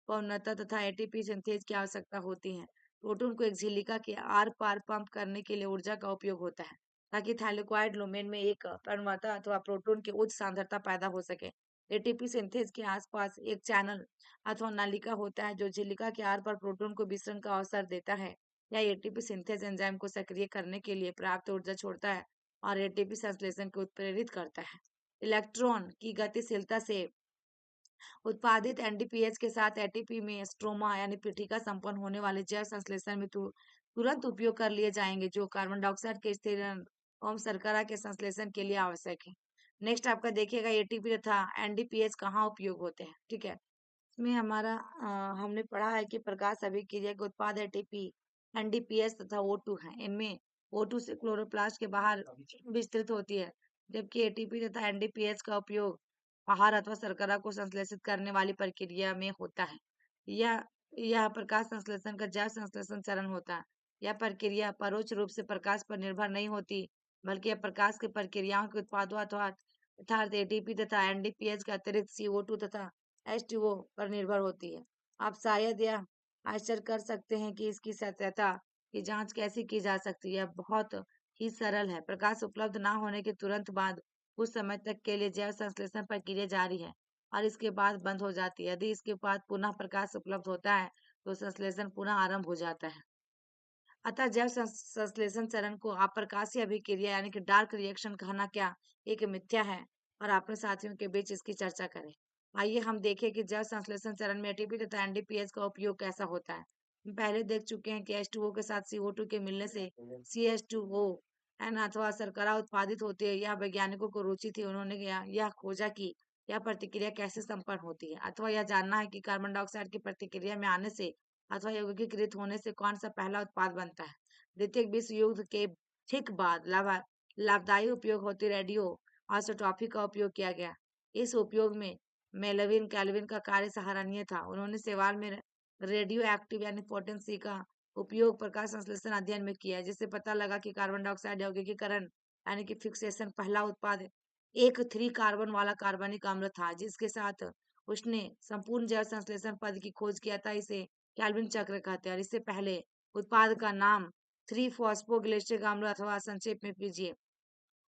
S1: पौनता तथा एटीपी सिंथेज की आवश्यकता होती है। प्रोटॉन को एक झिल्लिका के आर पार पंप करने के लिए ऊर्जा का उपयोग होता है ताकि थाइलेकॉइड लुमेन में एक पौनता अथवा प्रोटॉन की उच्च सांद्रता पैदा हो सके। एटीपी सिंथेज के आसपास एक चैनल अथवा नलिका होता है जो झिल्लिका के आर पार प्रोटॉन को विसरण का अवसर देता है या एटीपी सिंथेज एंजाइम को सक्रिय करने के लिए पर्याप्त ऊर्जा छोड़ता है और एटीपी संश्लेषण को उत्प्रेरित करता है। इलेक्ट्रॉन की गतिशीलता से उत्पादित एनडीपीएच के साथ एटीपी में स्ट्रोमा यानी पीठिका संपन्न होने वाले जैव संश्लेषण में तुरंत उपयोग कर लिए जाएंगे जो कार्बन डाइऑक्साइड के स्थिरीकरण एवं शर्करा के संश्लेषण के लिए आवश्यक है। नेक्स्ट आपका देखिएगा एटीपी तथा एनडीपीएच कहाँ उपयोग होते हैं। ठीक है इसमें हमारा हमने पढ़ा है कि प्रकाश अभिक्रिया के उत्पाद एटीपी एनडीपीएच तथा O2 है। इनमें O2 से क्लोरोप्लास्ट के बाहर विस्तृत होती है जबकि एटीपी तथा एनडीपीएच का उपयोग आहार अथवा शर्करा को संश्लेषित करने वाली प्रक्रिया में होता है। यह यह प्रकाश संश्लेषण का जैव संश्लेषण चरण होता है। यह प्रक्रिया परोक्ष रूप से प्रकाश पर निर्भर नहीं होती बल्कि यह प्रकाश की प्रक्रियाओं के उत्पादों अथवा अर्थात एटीपी तथा एनडीपीएच के अतिरिक्त CO2 तथा H2O पर निर्भर होती है। आप शायद यह आश्चर्य कर सकते हैं कि इसकी सत्यता की जांच कैसे की जा सकती है। बहुत ही सरल है। प्रकाश उपलब्ध ना होने के तुरंत बाद कुछ समय तक के लिए जैव संश्लेषण प्रक्रिया जारी है और इसके बाद बंद हो जाती है। यदि इसके बाद पुनः प्रकाश उपलब्ध होता है तो संश्लेषण पुनः आरंभ हो जाता है। अतः जैव संश्लेषण चरण को अप्रकाशीय अभिक्रिया यानी कि डार्क रिएक्शन कहना क्या एक मिथ्या है और अपने साथियों के बीच इसकी चर्चा करें। आइए हम देखें कि जैव संश्लेषण चरण में एटीपी तथा एनडीपीएच का उपयोग कैसा होता है। हम पहले देख चुके हैं कि H2O के साथ CO2 के मिलने से CH2O एन अथवा शर्करा उत्पादित होती है। यह वैज्ञानिकों को रुचि थी। उन्होंने यह खोजा कि यह प्रतिक्रिया कैसे संपन्न होती है अथवा यह जानना है कि कार्बन डाइऑक्साइड की प्रतिक्रिया में आने से अथवा यौगिकीकृत होने से कौन सा पहला उत्पाद बनता है। द्वितीय विश्व युद्ध के ठीक बाद लाभदायी उपयोग होती रेडियो आइसोटॉपी का उपयोग किया गया। इस उपयोग में मेलविन कैल्विन का कार्य सराहनीय था। उन्होंने शैवाल में रेडियो एक्टिव यानी पोटेंसी का उपयोग प्रकाश संश्लेषण अध्ययन में किया जिससे पता लगा कि कार्बन डाइऑक्साइड यौगिकीकरण यानी कि फिक्सेशन पहला उत्पाद एक 3 कार्बन वाला कार्बनिक अम्ल था जिसके साथ उसने संपूर्ण जैव संश्लेषण पद की खोज किया था। इसे कैल्विन चक्र कहते हैं और इससे पहले उत्पाद का नाम 3 फॉस्फोग्लिसरिक अम्ल अथवा संक्षेप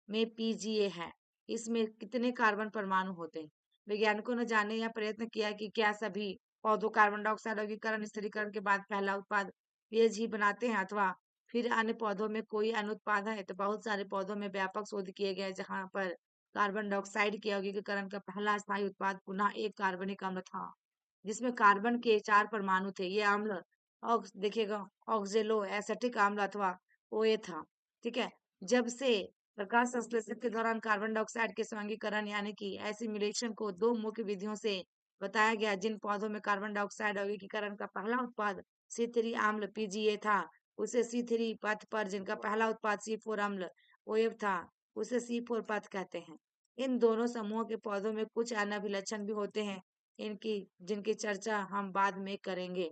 S1: में पीजीए है। इसमें कितने कार्बन परमाणु होते हैं। वैज्ञानिकों ने जानने या प्रयत्न किया कि क्या सभी पौधों कार्बन डाइऑक्साइड यौगिकीकरण स्थिरीकरण के बाद पहला उत्पाद पेज ही बनाते हैं अथवा फिर अन्य पौधों में कोई अनुत्पाद है। तो बहुत सारे पौधों में व्यापक शोध किए गए जहां पर कार्बन डाइऑक्साइड के यौगिकीकरण का पहला स्थायी उत्पाद पुनः एक कार्बनिक अम्ल था जिसमें कार्बन के 4 परमाणु थे। ये अम्ल देखिएगा ऑक्जेलो एसिटिक अम्ल अथवा OA था। ठीक है जब से प्रकाश संश्लेषण के दौरान कार्बन डाइऑक्साइड के संयुगीकरण यानी कि एसिमिलेशन को दो मुख्य विधियों से बताया गया। जिन पौधों में कार्बन डाइऑक्साइड यौगिकीकरण का पहला उत्पाद C3 अम्ल पीजीए था उसे C3 पथ पर जिनका पहला उत्पाद C4 अम्ल OF था उसे C4 पथ कहते हैं। इन दोनों समूहों के पौधों में कुछ अन्य अभिलक्षण भी होते हैं इनकी जिनकी चर्चा हम बाद में करेंगे।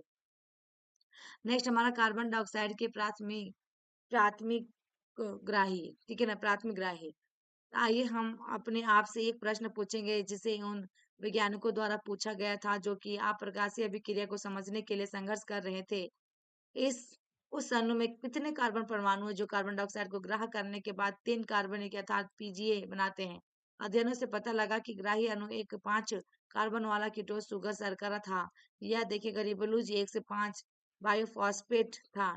S1: नेक्स्ट हमारा कार्बन डाइऑक्साइड के प्राथमिक ग्राही। ठीक है ना प्राथमिक ग्राही। आइए हम अपने आप से एक प्रश्न पूछेंगे जिसे उन वैज्ञानिकों द्वारा पूछा गया था जो कि अप्रकाशीय अभिक्रिया को समझने के लिए संघर्ष कर रहे थे। इस उस अणु में कितने कार्बन परमाणु हैं जो कार्बन डाइऑक्साइड को ग्राह्य करने के बाद 3 कार्बनिक अर्थात पीजीए बनाते हैं। अध्ययनों से पता लगा कि ग्राही अणु एक 5 कार्बन वाला कीटोन शुगर शर्करा था। यह देखिएगा रिबोलूज 1 से 5 बायोफॉस्फेट था।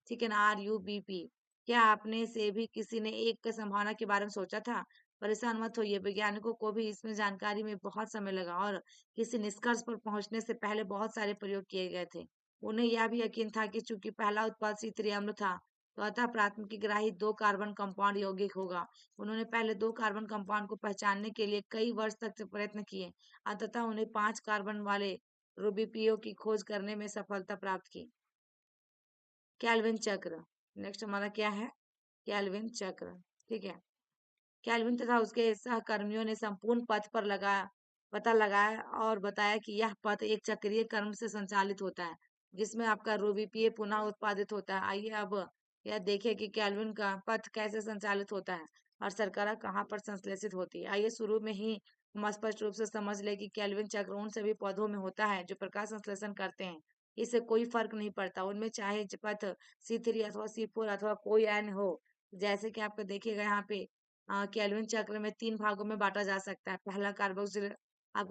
S1: ठीक है ना, RUBP। क्या आपने से भी किसी ने एक का संभावना के बारे में सोचा था? परेशान मत होइए, वैज्ञानिकों को भी इसमें जानकारी में बहुत समय लगा और किसी निष्कर्ष पर पहुंचने से पहले बहुत सारे प्रयोग किए गए थे। उन्हें यह भी यकीन था कि चूंकि पहला उत्पाद C3 अम्ल था, तो अतः प्राथमिक ग्राही 2 कार्बन कंपाउंड यौगिक होगा। उन्होंने पहले 2 कार्बन कंपाउंड को पहचानने के लिए कई वर्ष तक प्रयत्न किए। अंततः उन्हें 5 कार्बन वाले रूबिपियो की खोज करने में सफलता प्राप्त की। कैल्विन चक्र। नेक्स्ट हमारा क्या है? कैल्विन चक्र। ठीक है। कैल्विन तथा उसके सहकर्मियों ने संपूर्ण पथ पर पता लगाया और बताया कि यह पथ एक चक्रीय क्रम से संचालित होता है, जिसमें आपका रूबिपिए पुनः उत्पादित होता है। आइए अब यह देखें कि कैल्विन का पथ कैसे संचालित होता है और शर्करा कहाँ पर संश्लेषित होती है। आइए शुरू में ही हम स्पष्ट रूप से समझ ले कि कैल्विन चक्र उन सभी पौधों में होता है जो प्रकाश संश्लेषण करते हैं। इससे कोई फर्क नहीं पड़ता उनमें चाहे पथ C3 अथवा C4 अथवा कोई एन हो। जैसे कि आपको देखिएगा यहाँ पे केल्विन चक्र में 3 भागों में बांटा जा सकता है। पहला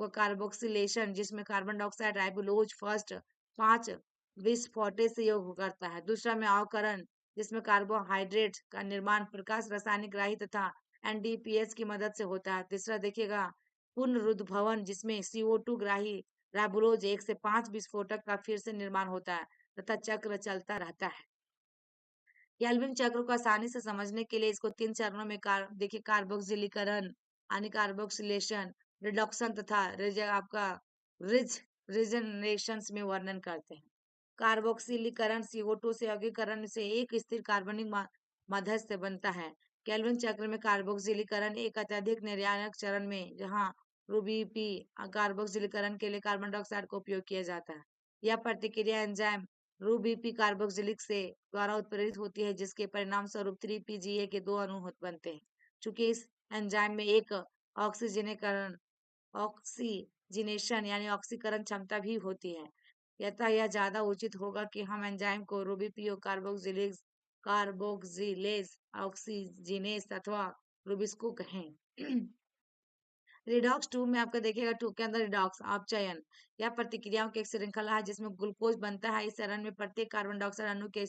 S1: कार्बोक्सिलेशन, जिसमें कार्बन डाइऑक्साइड राइबोलोज फर्स्ट 5 बिस्फोटेट से योग करता है। दूसरा में अवकरण, जिसमें कार्बोहाइड्रेट का निर्माण प्रकाश रासायनिक ग्राही तथा NDPH की मदद से होता है। तीसरा देखिएगा पुनरुद्भवन, जिसमें CO2 ग्राही राइबोलोज 1 से 5 विस्फोटक का फिर से निर्माण होता है तथा चक्र चलता रहता है। केल्विन चक्र को आसानी से समझने के लिए इसको 3 चरणों में देखिए कार्बोक्सिलीकरण, यानी कार्बोक्सिलेशन, रिडक्शन तथा आपका रिज रिजनरेशन में वर्णन करते हैं। कार्बोक्सिलीकरण CO2 से यौगिकरण से एक स्थिर कार्बनिक मध्यस्थ से बनता है। केल्विन चक्र में कार्बोक्सिलीकरण एक अत्यधिक निर्णायक चरण में, जहाँ रूबीपी कार्बोक्सिलीकरण के लिए कार्बन डाइऑक्साइड का उपयोग किया जाता है। यह प्रतिक्रिया एंजाइम रूबीपी कार्बोक्सिलिक से द्वारा उत्प्रेरित होती है, जिसके परिणाम स्वरूप 3PGA के 2 अणु बनते हैं। चूंकि इस एंजाइम में एक ऑक्सीजनीकरण ऑक्सीजिनेशन यानी ऑक्सीकरण क्षमता भी होती है, अतः यह ज्यादा उचित होगा कि हम एंजाइम को रूबिपियो कार्बोक्सिलेज ऑक्सीजिनेस अथवा रूबिस्को कहें। रिडॉक्स 2 में आपका देखिएगा 2 के अंदर रिडॉक्स अपचयन, यह प्रतिक्रियाओं की एक श्रृंखला है जिसमें ग्लूकोज बनता है। इस चरण में प्रत्येक कार्बन डाइऑक्साइड अणु के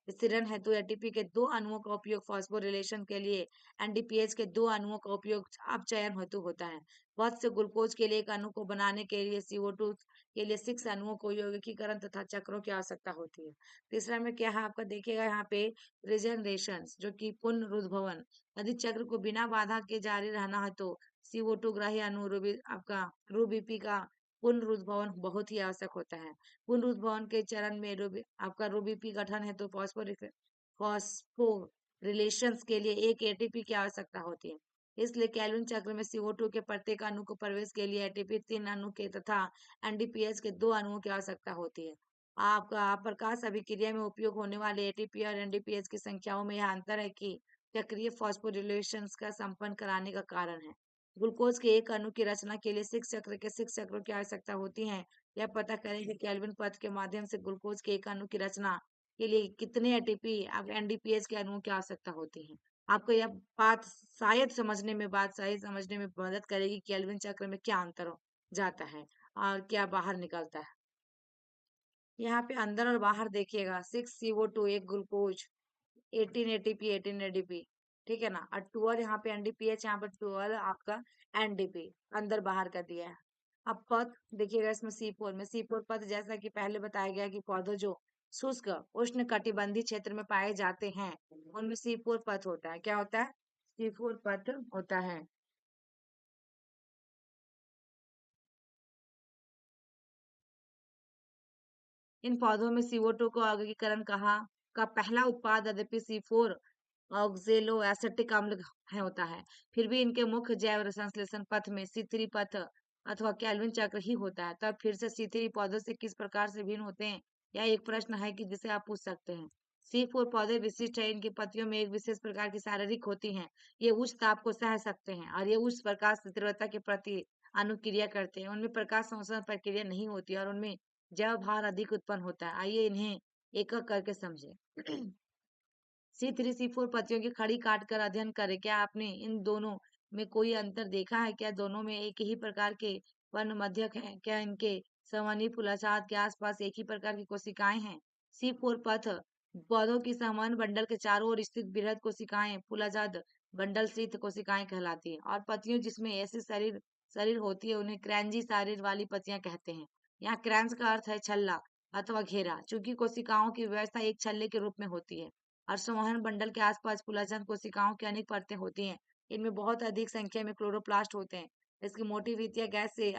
S1: स्थिरण हेतु एटीपी के 2 अणुओं का उपयोग फॉस्फोरिलेशन के लिए NDPH के 2 अणुओं का उपयोग अपचयन हेतु होता है। बहुत से ग्लूकोज के लिए एक अणु को बनाने के लिए CO2 के लिए 6 अणुओं को यौगिकीकरण तथा चक्रों की आवश्यकता होती है। तीसरा में क्या है आपका देखिएगा यहाँ पे रिजनरेशन, जो कि पुनरुद्भवन। यदि चक्र को बिना बाधा के जारी रहना है तो CO2 ग्राही अणु आपका रूबीपी का पुनरुद्भवन बहुत ही आवश्यक होता है। पुनरुद्भवन के चरण में आपका रूबीपी गठन है तो फॉस्फोरिलेशंस के लिए एक एटीपी की आवश्यकता होती है। इसलिए केल्विन चक्र में CO2 के प्रत्येक अणु को प्रवेश के लिए एटीपी 3 अणु के तथा NDPH के 2 अणुओं की आवश्यकता होती है। आपका प्रकाश अभिक्रिया में उपयोग होने वाले एटीपी और NDPH की संख्याओं में यह अंतर है कि चक्रीय फॉस्फोरिलेशंस का संपन्न कराने का कारण है। ग्लूकोज के एक अणु की रचना के लिए 6 चक्रों की आवश्यकता होती है। यह पता करें कि केल्विन पथ के माध्यम से ग्लूकोज के एक अणु की रचना के लिए कितने एटीपी अब NDPH के अणुओं की आवश्यकता होती है। आपको यह बात शायद समझने में मदद करेगी कि केल्विन चक्र में क्या अंतर हो जाता है और क्या बाहर निकलता है। यहाँ पे अंदर और बाहर देखिएगा 6CO2 एक ग्लूकोज 18 ATP ठीक है ना, और 12 यहाँ पे NDPH, यहाँ पे 12 आपका NDP अंदर बाहर का दिया है। अब पद देखिएगा इसमें C4 पद, जैसा कि पहले बताया गया कि पौधे जो शुष्क उष्ण कटिबंधीय क्षेत्र में पाए जाते हैं उनमें C4 पद होता है। क्या होता है? C4 पद होता है। इन पौधों में CO2 को यौगिकीकरण कहा का पहला उत्पाद यद्यपि C4 ऑक्जेलो एसिटिक अम्ल है होता है, फिर भी इनके मुख्य जैव संश्लेषण पथ में C3 पथ अथवा केल्विन चक्र ही होता है। तब फिर से C3 पौधों से किस प्रकार से भिन्न होते हैं, यह एक प्रश्न है कि जिसे आप पूछ सकते हैं। C4 पौधे विशिष्ट है, इनकी पत्तियों में एक विशेष प्रकार की शारीरिक होती हैं। ये उच्च ताप को सह सकते हैं और ये उच्च प्रकाश तीव्रता के प्रति अनुक्रिया करते हैं। उनमें प्रकाश संश्लेषण प्रक्रिया नहीं होती और उनमें जैव भार अधिक उत्पन्न होता है। आइए इन्हें एक एक करके समझे। C3 C4 पत्तियों की खड़ी काट कर अध्ययन करें। क्या आपने इन दोनों में कोई अंतर देखा है? क्या दोनों में एक ही प्रकार के पर्ण मध्यक है, क्या इनके संवहनी फूलाछाद के आसपास एक ही प्रकार की कोशिकाएं हैं? C4 पथ पौधों की संवहन बंडल के चारों ओर स्थित बृहद कोशिकाएं फूलाजाद बंडल स्थित कोशिकाएं कहलाती हैं। और पत्तियों जिसमें ऐसी शरीर शरीर होती है उन्हें क्रैंजी शरीर वाली पत्तियां कहते हैं। यहाँ क्रैंस का अर्थ है छल्ला अथवा घेरा, चूंकि कोशिकाओं की व्यवस्था एक छल्ले के रूप में होती है। और संवहन बंडल के आसपास फूलाछंद कोशिकाओं की अनेक परतें होती हैं। इनमें बहुत अधिक संख्या में क्लोरोप्लास्ट होते हैं। इसकी मोटी रीतियां गैस से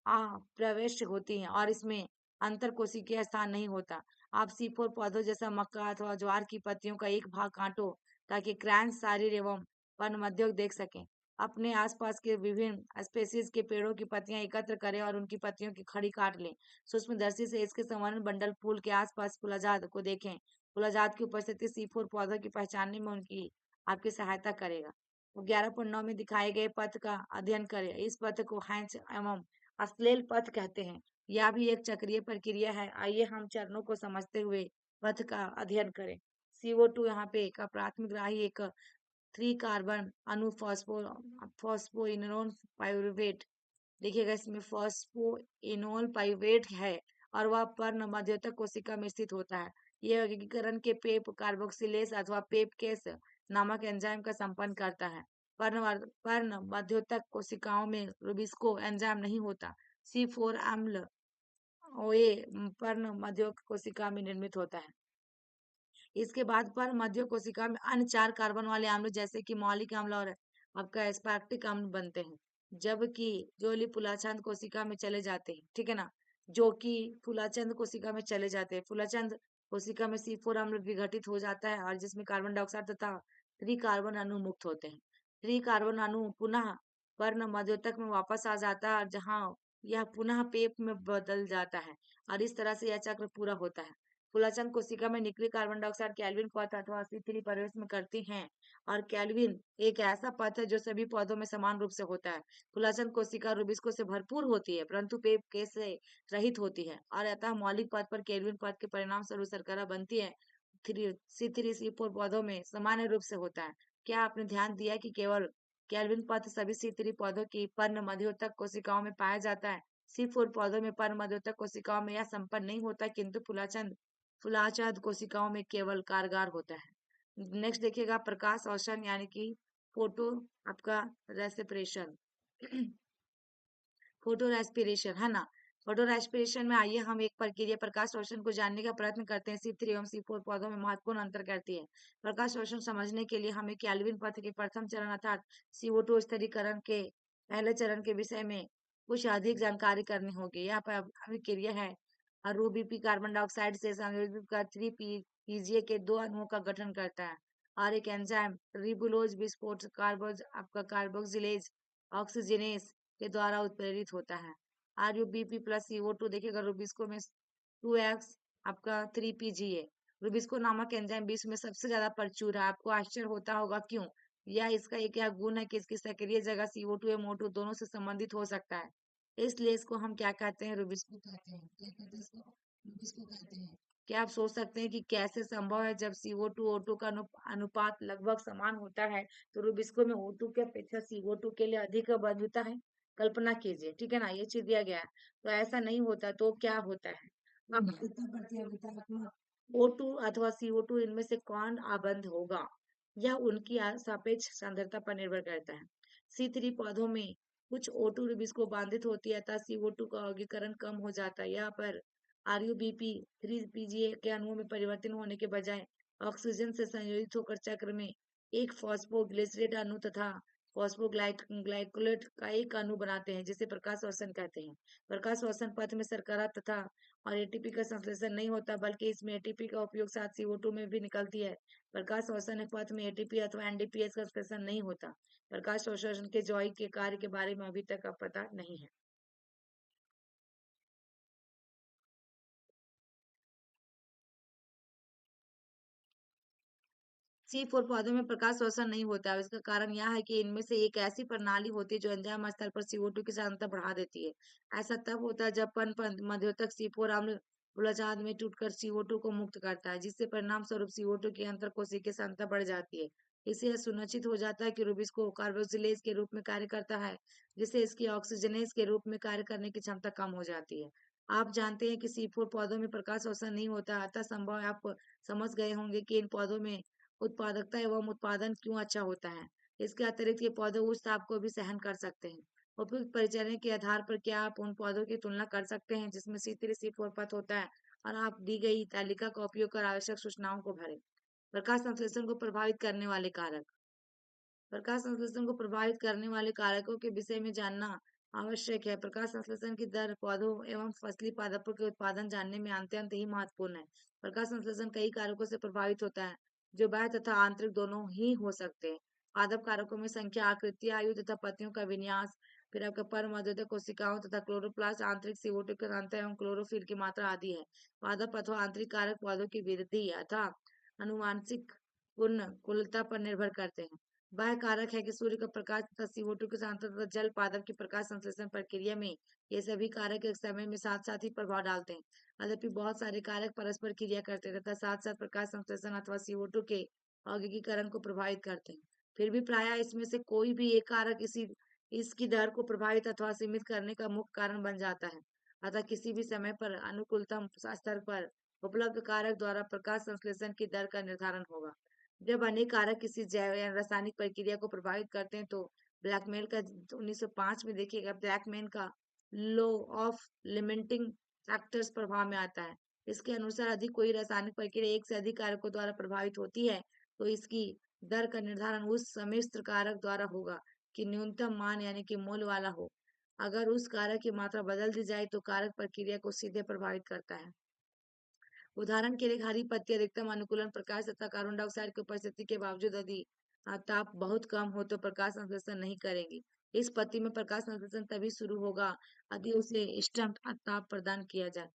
S1: प्रविष्ट होती हैं और इसमें अंतर कोशिकीय स्थान नहीं होता। आप C4 पौधों जैसा मक्का अथवा ज्वार की पत्तियों का एक भाग काटो ताकि क्रैंस शारीर एवं पर्णमध्य देख सकें। अपने आसपास के विभिन्न स्पेसीज के पेड़ों की पत्तियां एकत्र करें और उनकी पत्तियों की खड़ी काट लें। सूक्ष्मदर्शी से इसके संवहन बंडल फूल के आसपास फूलाजाद को देखें। फूलाजाद की उपस्थिति C4 पौधों की पहचानने में उनकी आपकी सहायता करेगा। 11.9 में दिखाए गए पथ का अध्ययन करें। इस पथ को हैंच एवं अस्लेल पथ कहते हैं। यह भी एक चक्रीय प्रक्रिया है। आइए हम चरणों को समझते हुए पथ का अध्ययन करें। CO2 यहाँ पे एक प्राथमिकग्राही एक 3 कार्बन अणु फॉस्फोइनोन पाइरुवेट, देखिएगा इसमें फॉस्फोइनोल पाइरुवेट है और वह पर्ण मध्यस्थक कोशिका में स्थित होता है। यह वर्गीकरण के पेप कार्बोक्सिलेज अथवा पेप केस नामक एंजाइम का संपन्न करता है। पर्ण मध्यस्थक कोशिकाओं में रुबिस्को एंजाइम नहीं होता। C4 अम्ल ओए पर्ण मध्यस्थ कोशिका में निर्मित होता है। इसके बाद पर मध्य कोशिका में अन्य 4 कार्बन वाले अम्ल जैसे कि मौलिक अम्ल और आपका एस्पार्टिक अम्ल बनते हैं, जबकि जो फूलाचंद कोशिका में चले जाते हैं, ठीक है ना, जो कि फूलाचंद कोशिका में चले जाते हैं। फूलाचंद कोशिका में C4 अम्ल विघटित हो जाता है और जिसमें कार्बन डाइऑक्साइड तथा 3 कार्बन अणु मुक्त होते हैं। 3 कार्बन अणु पुनः पर्ण मध्योतक में वापस आ जाता है जहां यह पुनः पेप में बदल जाता है और इस तरह से यह चक्र पूरा होता है। फूलाचंद कोशिका में निकली कार्बन डाइऑक्साइड कैल्विन पथ अथवा C3 प्रवेश में करती हैं और कैल्विन एक ऐसा पथ है जो सभी पौधों में समान रूप से होता है। फूलाचंद कोशिका रुबिस्को से भरपूर होती है परंतु पेप के से रहित होती है और अतः मौलिक पथ पर कैल्विन पथ के परिणाम स्वरूप शर्करा बनती है। C3 C4 पौधों में सामान्य रूप से होता है। क्या आपने ध्यान दिया कि केवल कैल्विन पथ सभी C3 पौधों की पर्ण मध्योतक कोशिकाओं में पाया जाता है। C4 पौधों में पर्ण मध्योतक कोशिकाओं में यह संपन्न नहीं होता, किंतु फूलाचाद कोशिकाओं में केवल कारगर होता है। नेक्स्ट देखिएगा प्रकाश अवशन यानी कि फोटो आपका रेस्पिरेशन फोटो रेस्पिरेशन है ना। फोटो रेस्पिरेशन में आइए हम एक प्रक्रिया प्रकाश रोशन को जानने का प्रयत्न करते हैं। C3 एवं C4 पौधों में महत्वपूर्ण अंतर करती है। प्रकाश रोशन समझने के लिए हमें कैल्विन पथ के प्रथम चरण अर्थात CO2 स्थिरीकरण के पहले चरण के विषय में कुछ अधिक जानकारी करनी होगी। यहाँ पर अभिक्रिया है रूबीपी कार्बन डाइऑक्साइड से संयोजित कर 3 PGA के 2 अणुओं का गठन करता है और एक एंजाइम रिबुलोज विस्फोट कार्बोक्सिलेज ऑक्सीजनेस के द्वारा उत्प्रेरित होता है। RuBP प्लस CO2 देखिएगा रुबिस्को में 2x आपका 3 PGA। रुबिस्को नामक एंजाइम विश्व में सबसे ज्यादा प्रचुर है। आपको आश्चर्य होता होगा क्यों? यह इसका एक यह गुण है कि इसकी सक्रिय जगह CO2 एवं O2 दोनों से संबंधित हो सकता है। इसलिए इसको हम क्या कहते हैं? रुबिस्को कहते हैं। क्या कहते हैं इसको? रुबिस्को कहते हैं। क्या आप सोच सकते हैं कि कैसे संभव है? जब CO2 O2 का अनुपात लगभग समान होता है तो रुबिस्को में O2 की अपेक्षा CO2 के लिए अधिक बंधुता है। कल्पना कीजिए, ठीक है ना, ये चीज दिया गया है। तो ऐसा नहीं होता तो क्या होता है? अब इतना प्रतियोगितात्मक O2 अथवा CO2 इनमें से कौन आबंध होगा, यह उनकी सापेक्ष सांद्रता पर निर्भर करता है। C3 पौधों में कुछ O2 रुबिस्को बाधित होती है अतः CO2 का वर्गीकरण कम हो जाता है। यहाँ पर RuBP 3 PGA के अणुओं में परिवर्तन होने के बजाय ऑक्सीजन से संयोजित होकर चक्र में एक फॉस्फोग्लिसरेट अणु तथा फॉस्फोग्लाइकोलेट का एक अणु बनाते हैं जिसे प्रकाश श्वसन कहते हैं। प्रकाश श्वसन पथ में शर्करा तथा और एटीपी का संश्लेषण नहीं होता बल्कि इसमें एटीपी का उपयोग साथ CO2 में भी निकलती है। प्रकाश श्वसन पथ में एटीपी अथवा एनडीपीएस का संश्लेषण नहीं होता। प्रकाश श्वसन के जॉय के कार्य के बारे में अभी तक पता नहीं है। C4 पौधों में प्रकाश श्वसन नहीं होता है। इसका कारण यह है कि इनमें से एक ऐसी प्रणाली होती है जो एंजाइम स्तर पर CO2 की सांद्रता बढ़ा देती है। ऐसा तब होता है जब मध्योतक C4 अम्ल फूलाचाद में टूटकर CO2 को मुक्त करता है जिससे परिणाम स्वरूप CO2 की अंतर कोशिकीय सांद्रता बढ़ जाती है। इससे यह सुनिश्चित हो जाता है कि रूबिस्को कार्बोक्सिलेज के रूप में कार्य करता है, जिससे इसकी ऑक्सीजनेज के रूप में कार्य करने की क्षमता कम हो जाती है। आप जानते हैं कि C4 पौधों में प्रकाश अवसर नहीं होता, अतः संभव है आप समझ गए होंगे कि इन पौधों में उत्पादकता एवं उत्पादन क्यों अच्छा होता है। इसके अतिरिक्त ये पौधे उच्च ताप को भी सहन कर सकते हैं। उपयुक्त परिचर्या के आधार पर क्या आप उन पौधों की तुलना कर सकते हैं जिसमें C3 C4 पथ होता है, और आप दी गई तालिका का उपयोग कर आवश्यक सूचनाओं को भरें। प्रकाश संश्लेषण को प्रभावित करने वाले कारक। प्रकाश संश्लेषण को प्रभावित करने वाले कारकों के विषय में जानना आवश्यक है। प्रकाश संश्लेषण की दर पौधों एवं फसली पादपों के उत्पादन जानने में अत्यंत ही महत्वपूर्ण है। प्रकाश संश्लेषण कई कारकों से प्रभावित होता है, जो बाह्य तथा आंतरिक दोनों ही हो सकते हैं। पादप कारकों में संख्या, आकृति, आयु तथा पत्तियों का विन्यास, फिर आपका परमाणुक कोशिकाओं तथा क्लोरोप्लास्ट, आंतरिक CO2 की सांद्रता एवं क्लोरोफिल की मात्रा आदि है। पादप अथवा आंतरिक कारक पौधों की वृद्धि अथवा अनुवांशिक पूर्ण कुलता पर निर्भर करते हैं। बाह्य कारक है कि सूर्य का प्रकाश तथा CO2 के सांद्रता तथा जल पादप की प्रकाश संश्लेषण प्रक्रिया में ये सभी कारक एक समय में साथ साथ ही प्रभाव डालते हैं। यद्यपि बहुत सारे कारक परस्पर क्रिया करते हैं तथा साथ साथ प्रकाश संश्लेषण अथवा CO2 के औद्योगिकरण को प्रभावित करते हैं, फिर भी प्रायः इसमें से कोई भी एक कारक इसकी दर को प्रभावित अथवा सीमित करने का मुख्य कारण बन जाता है। अतः किसी भी समय पर अनुकूलतम स्तर पर उपलब्ध कारक द्वारा प्रकाश संश्लेषण की दर का निर्धारण होगा। जब अनेक कारक किसी जैव या रासायनिक प्रक्रिया को प्रभावित करते हैं तो ब्लैकमेल का 1905 में देखिएगा, ब्लैकमैन का लॉ ऑफ लिमिटिंग फैक्टर्स प्रभाव में आता है। इसके अनुसार यदि कोई रासायनिक प्रक्रिया एक से अधिक कारकों द्वारा प्रभावित होती है तो इसकी दर का निर्धारण उस सम्मिश्र कारक द्वारा होगा कि न्यूनतम मान यानी कि मोल वाला हो। अगर उस कारक की मात्रा बदल दी जाए तो कारक प्रक्रिया को सीधे प्रभावित करता है। उदाहरण के लिए हरी पत्ती अधिकतम अनुकूलन प्रकाश तथा कार्बन डाइऑक्साइड की उपस्थिति के बावजूद यदि ताप बहुत कम हो तो प्रकाश संश्लेषण नहीं करेगी। इस पत्ती में प्रकाश संश्लेषण तभी शुरू होगा यदि उसे इष्टतम ताप प्रदान किया जाए।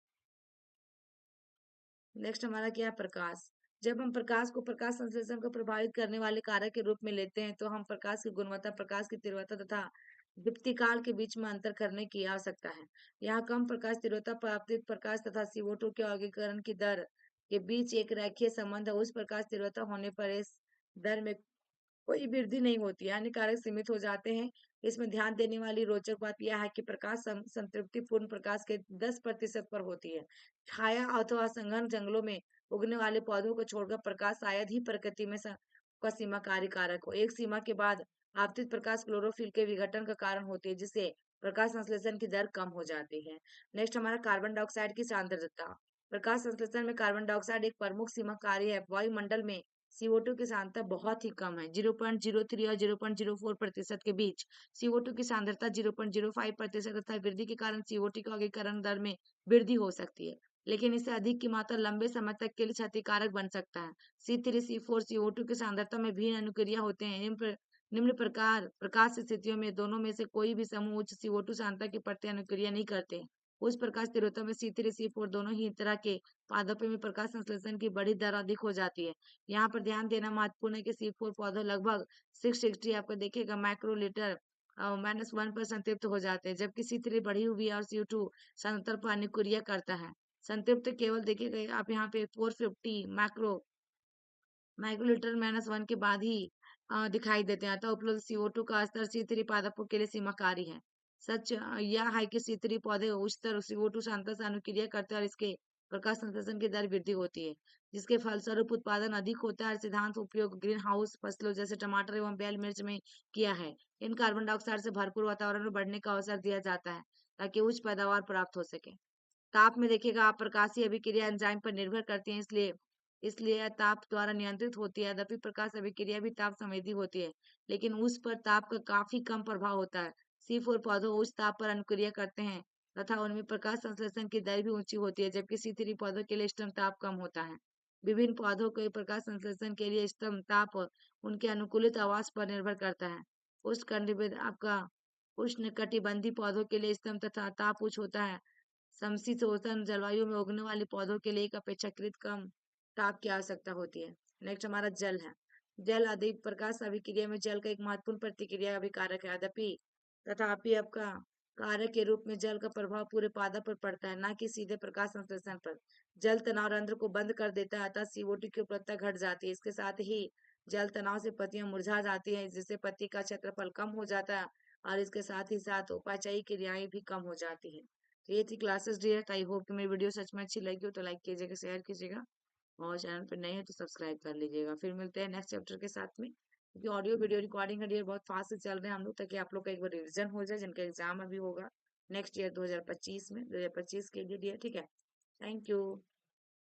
S1: नेक्स्ट हमारा क्या है, प्रकाश। जब हम प्रकाश को प्रकाश संश्लेषण को प्रभावित करने वाले कारक के रूप में लेते हैं तो हम प्रकाश की गुणवत्ता, प्रकाश की तीव्रता तथा दीप्तिकाल के बीच में अंतर करने की आवश्यकता है। यहाँ कम प्रकाश तीव्रता पर आपतित प्रकाश तथा CO2 के औद्योगिकरण की दर के बीच एक रेखीय संबंध है। उच्च प्रकाश तीव्रता होने पर इस दर में कोई वृद्धि नहीं होती, यानी कारक सीमित हो जाते हैं। इसमें ध्यान देने वाली रोचक बात यह है कि प्रकाश संतृप्ति पूर्ण प्रकाश के 10% पर होती है। छाया अथवा संघन जंगलों में उगने वाले पौधों को छोड़कर प्रकाश शायद ही प्रकृति में का सीमाकारी कारक हो। एक सीमा के बाद आपतित प्रकाश क्लोरोफिल के विघटन का कारण होती है, जिससे प्रकाश संश्लेषण की दर कम हो जाती है। नेक्स्ट हमारा कार्बन डाइऑक्साइड की सांद्रता। प्रकाश संश्लेषण में कार्बन डाइऑक्साइड एक प्रमुख सीमाकारी है। वायुमंडल में CO2 की सांद्रता बहुत ही कम है, 0.03 और 0.04% के बीच। CO2 की सांद्रता 0.05% तथा वृद्धि के कारण CO2 के औद्योगिकरण दर में वृद्धि हो सकती है, लेकिन इससे अधिक की मात्रा लंबे समय तक के लिए क्षतिकारक बन सकता है। C3 C4 CO2 की सांद्रता में भिन्न अनुक्रिया होते हैं। निम्न प्रकार प्रकाश स्थितियों में दोनों में से कोई भी समूह उच्च CO2 सांद्रता के प्रति अनुक्रिया नहीं करते। उस प्रकाश तीव्रता में C3 C4 दोनों ही तरह के पादपों में प्रकाश संश्लेषण की बड़ी दर अधिक हो जाती है। यहाँ पर ध्यान देना महत्वपूर्ण है कि C4 पौधे लगभग 660 आपको देखेगा माइक्रोलीटर -1 पर संतृप्त हो जाते हैं, जबकि C3 बढ़ी हुई और CO2 सांद्रता पर अनुक्रिया करता है। संतृप्त केवल देखिएगा आप यहाँ पे 450 माइक्रोलीटर -1 के बाद ही दिखाई देते हैं, अतः उपलब्ध CO2 का स्तर C3 पादपों के लिए सीमाकारी है। सच यह है कि C3 पौधे उच्चतर CO2 सांद्रता से अनुक्रिया करते हैं और इसके प्रकाश संश्लेषण की दर वृद्धि होती है, जिसके फलस्वरूप उत्पादन अधिक होता है। सिद्धांत उपयोग ग्रीन हाउस फसलों जैसे टमाटर एवं बेल मिर्च में किया है। इन कार्बन डाइऑक्साइड से भरपूर वातावरण में बढ़ने का अवसर दिया जाता है ताकि उच्च पैदावार प्राप्त हो सके। ताप में देखिएगा आप प्रकाशीय अभिक्रिया एंजाइम पर निर्भर करती है, इसलिए इसलिए यह ताप द्वारा नियंत्रित होती है। यद्यपि प्रकाश अभिक्रिया भी ताप संवेदी होती है, लेकिन उस पर ताप का काफी कम प्रभाव होता है। C4 पौधों उच्च ताप पर अनुक्रिया करते हैं तथा उनमें प्रकाश संश्लेषण की दर भी ऊंची होती है, जबकि C3 पौधों के लिए इष्टतम ताप कम होता है। विभिन्न पौधों के प्रकाश संश्लेषण के लिए इष्टतम ताप उनके अनुकूलित आवास पर निर्भर करता है। आपका उष्णकटिबंधीय पौधों के लिए इष्टतम तथा ताप उच्च होता है। समशीतोष्ण जलवायु में उगने वाले पौधों के लिए एक अपेक्षाकृत कम ताप की आवश्यकता होती है। नेक्स्ट हमारा जल है। जल अधिक प्रकाश अभिक्रिया में जल का एक महत्वपूर्ण प्रतिक्रिया अभिकारक है। तथापि आपका कारक के रूप में जल का प्रभाव पूरे पादप पर पड़ता है, न कि सीधे प्रकाश संश्लेषण पर। जल तनाव रंध्र को बंद कर देता है, अतः CO2 की उपलब्धता घट जाती है। इसके साथ ही जल तनाव से पत्तियां मुरझा जाती हैं, जिससे पत्ती का क्षेत्रफल कम हो जाता है और इसके साथ ही साथ उपापचयी क्रियाएं भी कम हो जाती हैं। तो ये थी क्लासेस डियर। आई होप कि मेरी वीडियो सच में अच्छी लगी हो तो लाइक कीजिएगा, शेयर कीजिएगा और चैनल पर नए हैं तो सब्सक्राइब कर लीजिएगा। फिर मिलते हैं नेक्स्ट चैप्टर के साथ में, क्योंकि ऑडियो वीडियो रिकॉर्डिंग का डियर बहुत फास्ट से चल रहे हैं हम लोग, ताकि आप लोग का एक बार रिविजन हो जाए, जिनका एग्जाम अभी होगा नेक्स्ट ईयर 2025 में, 2025 के लिए डियर। ठीक है, थैंक यू।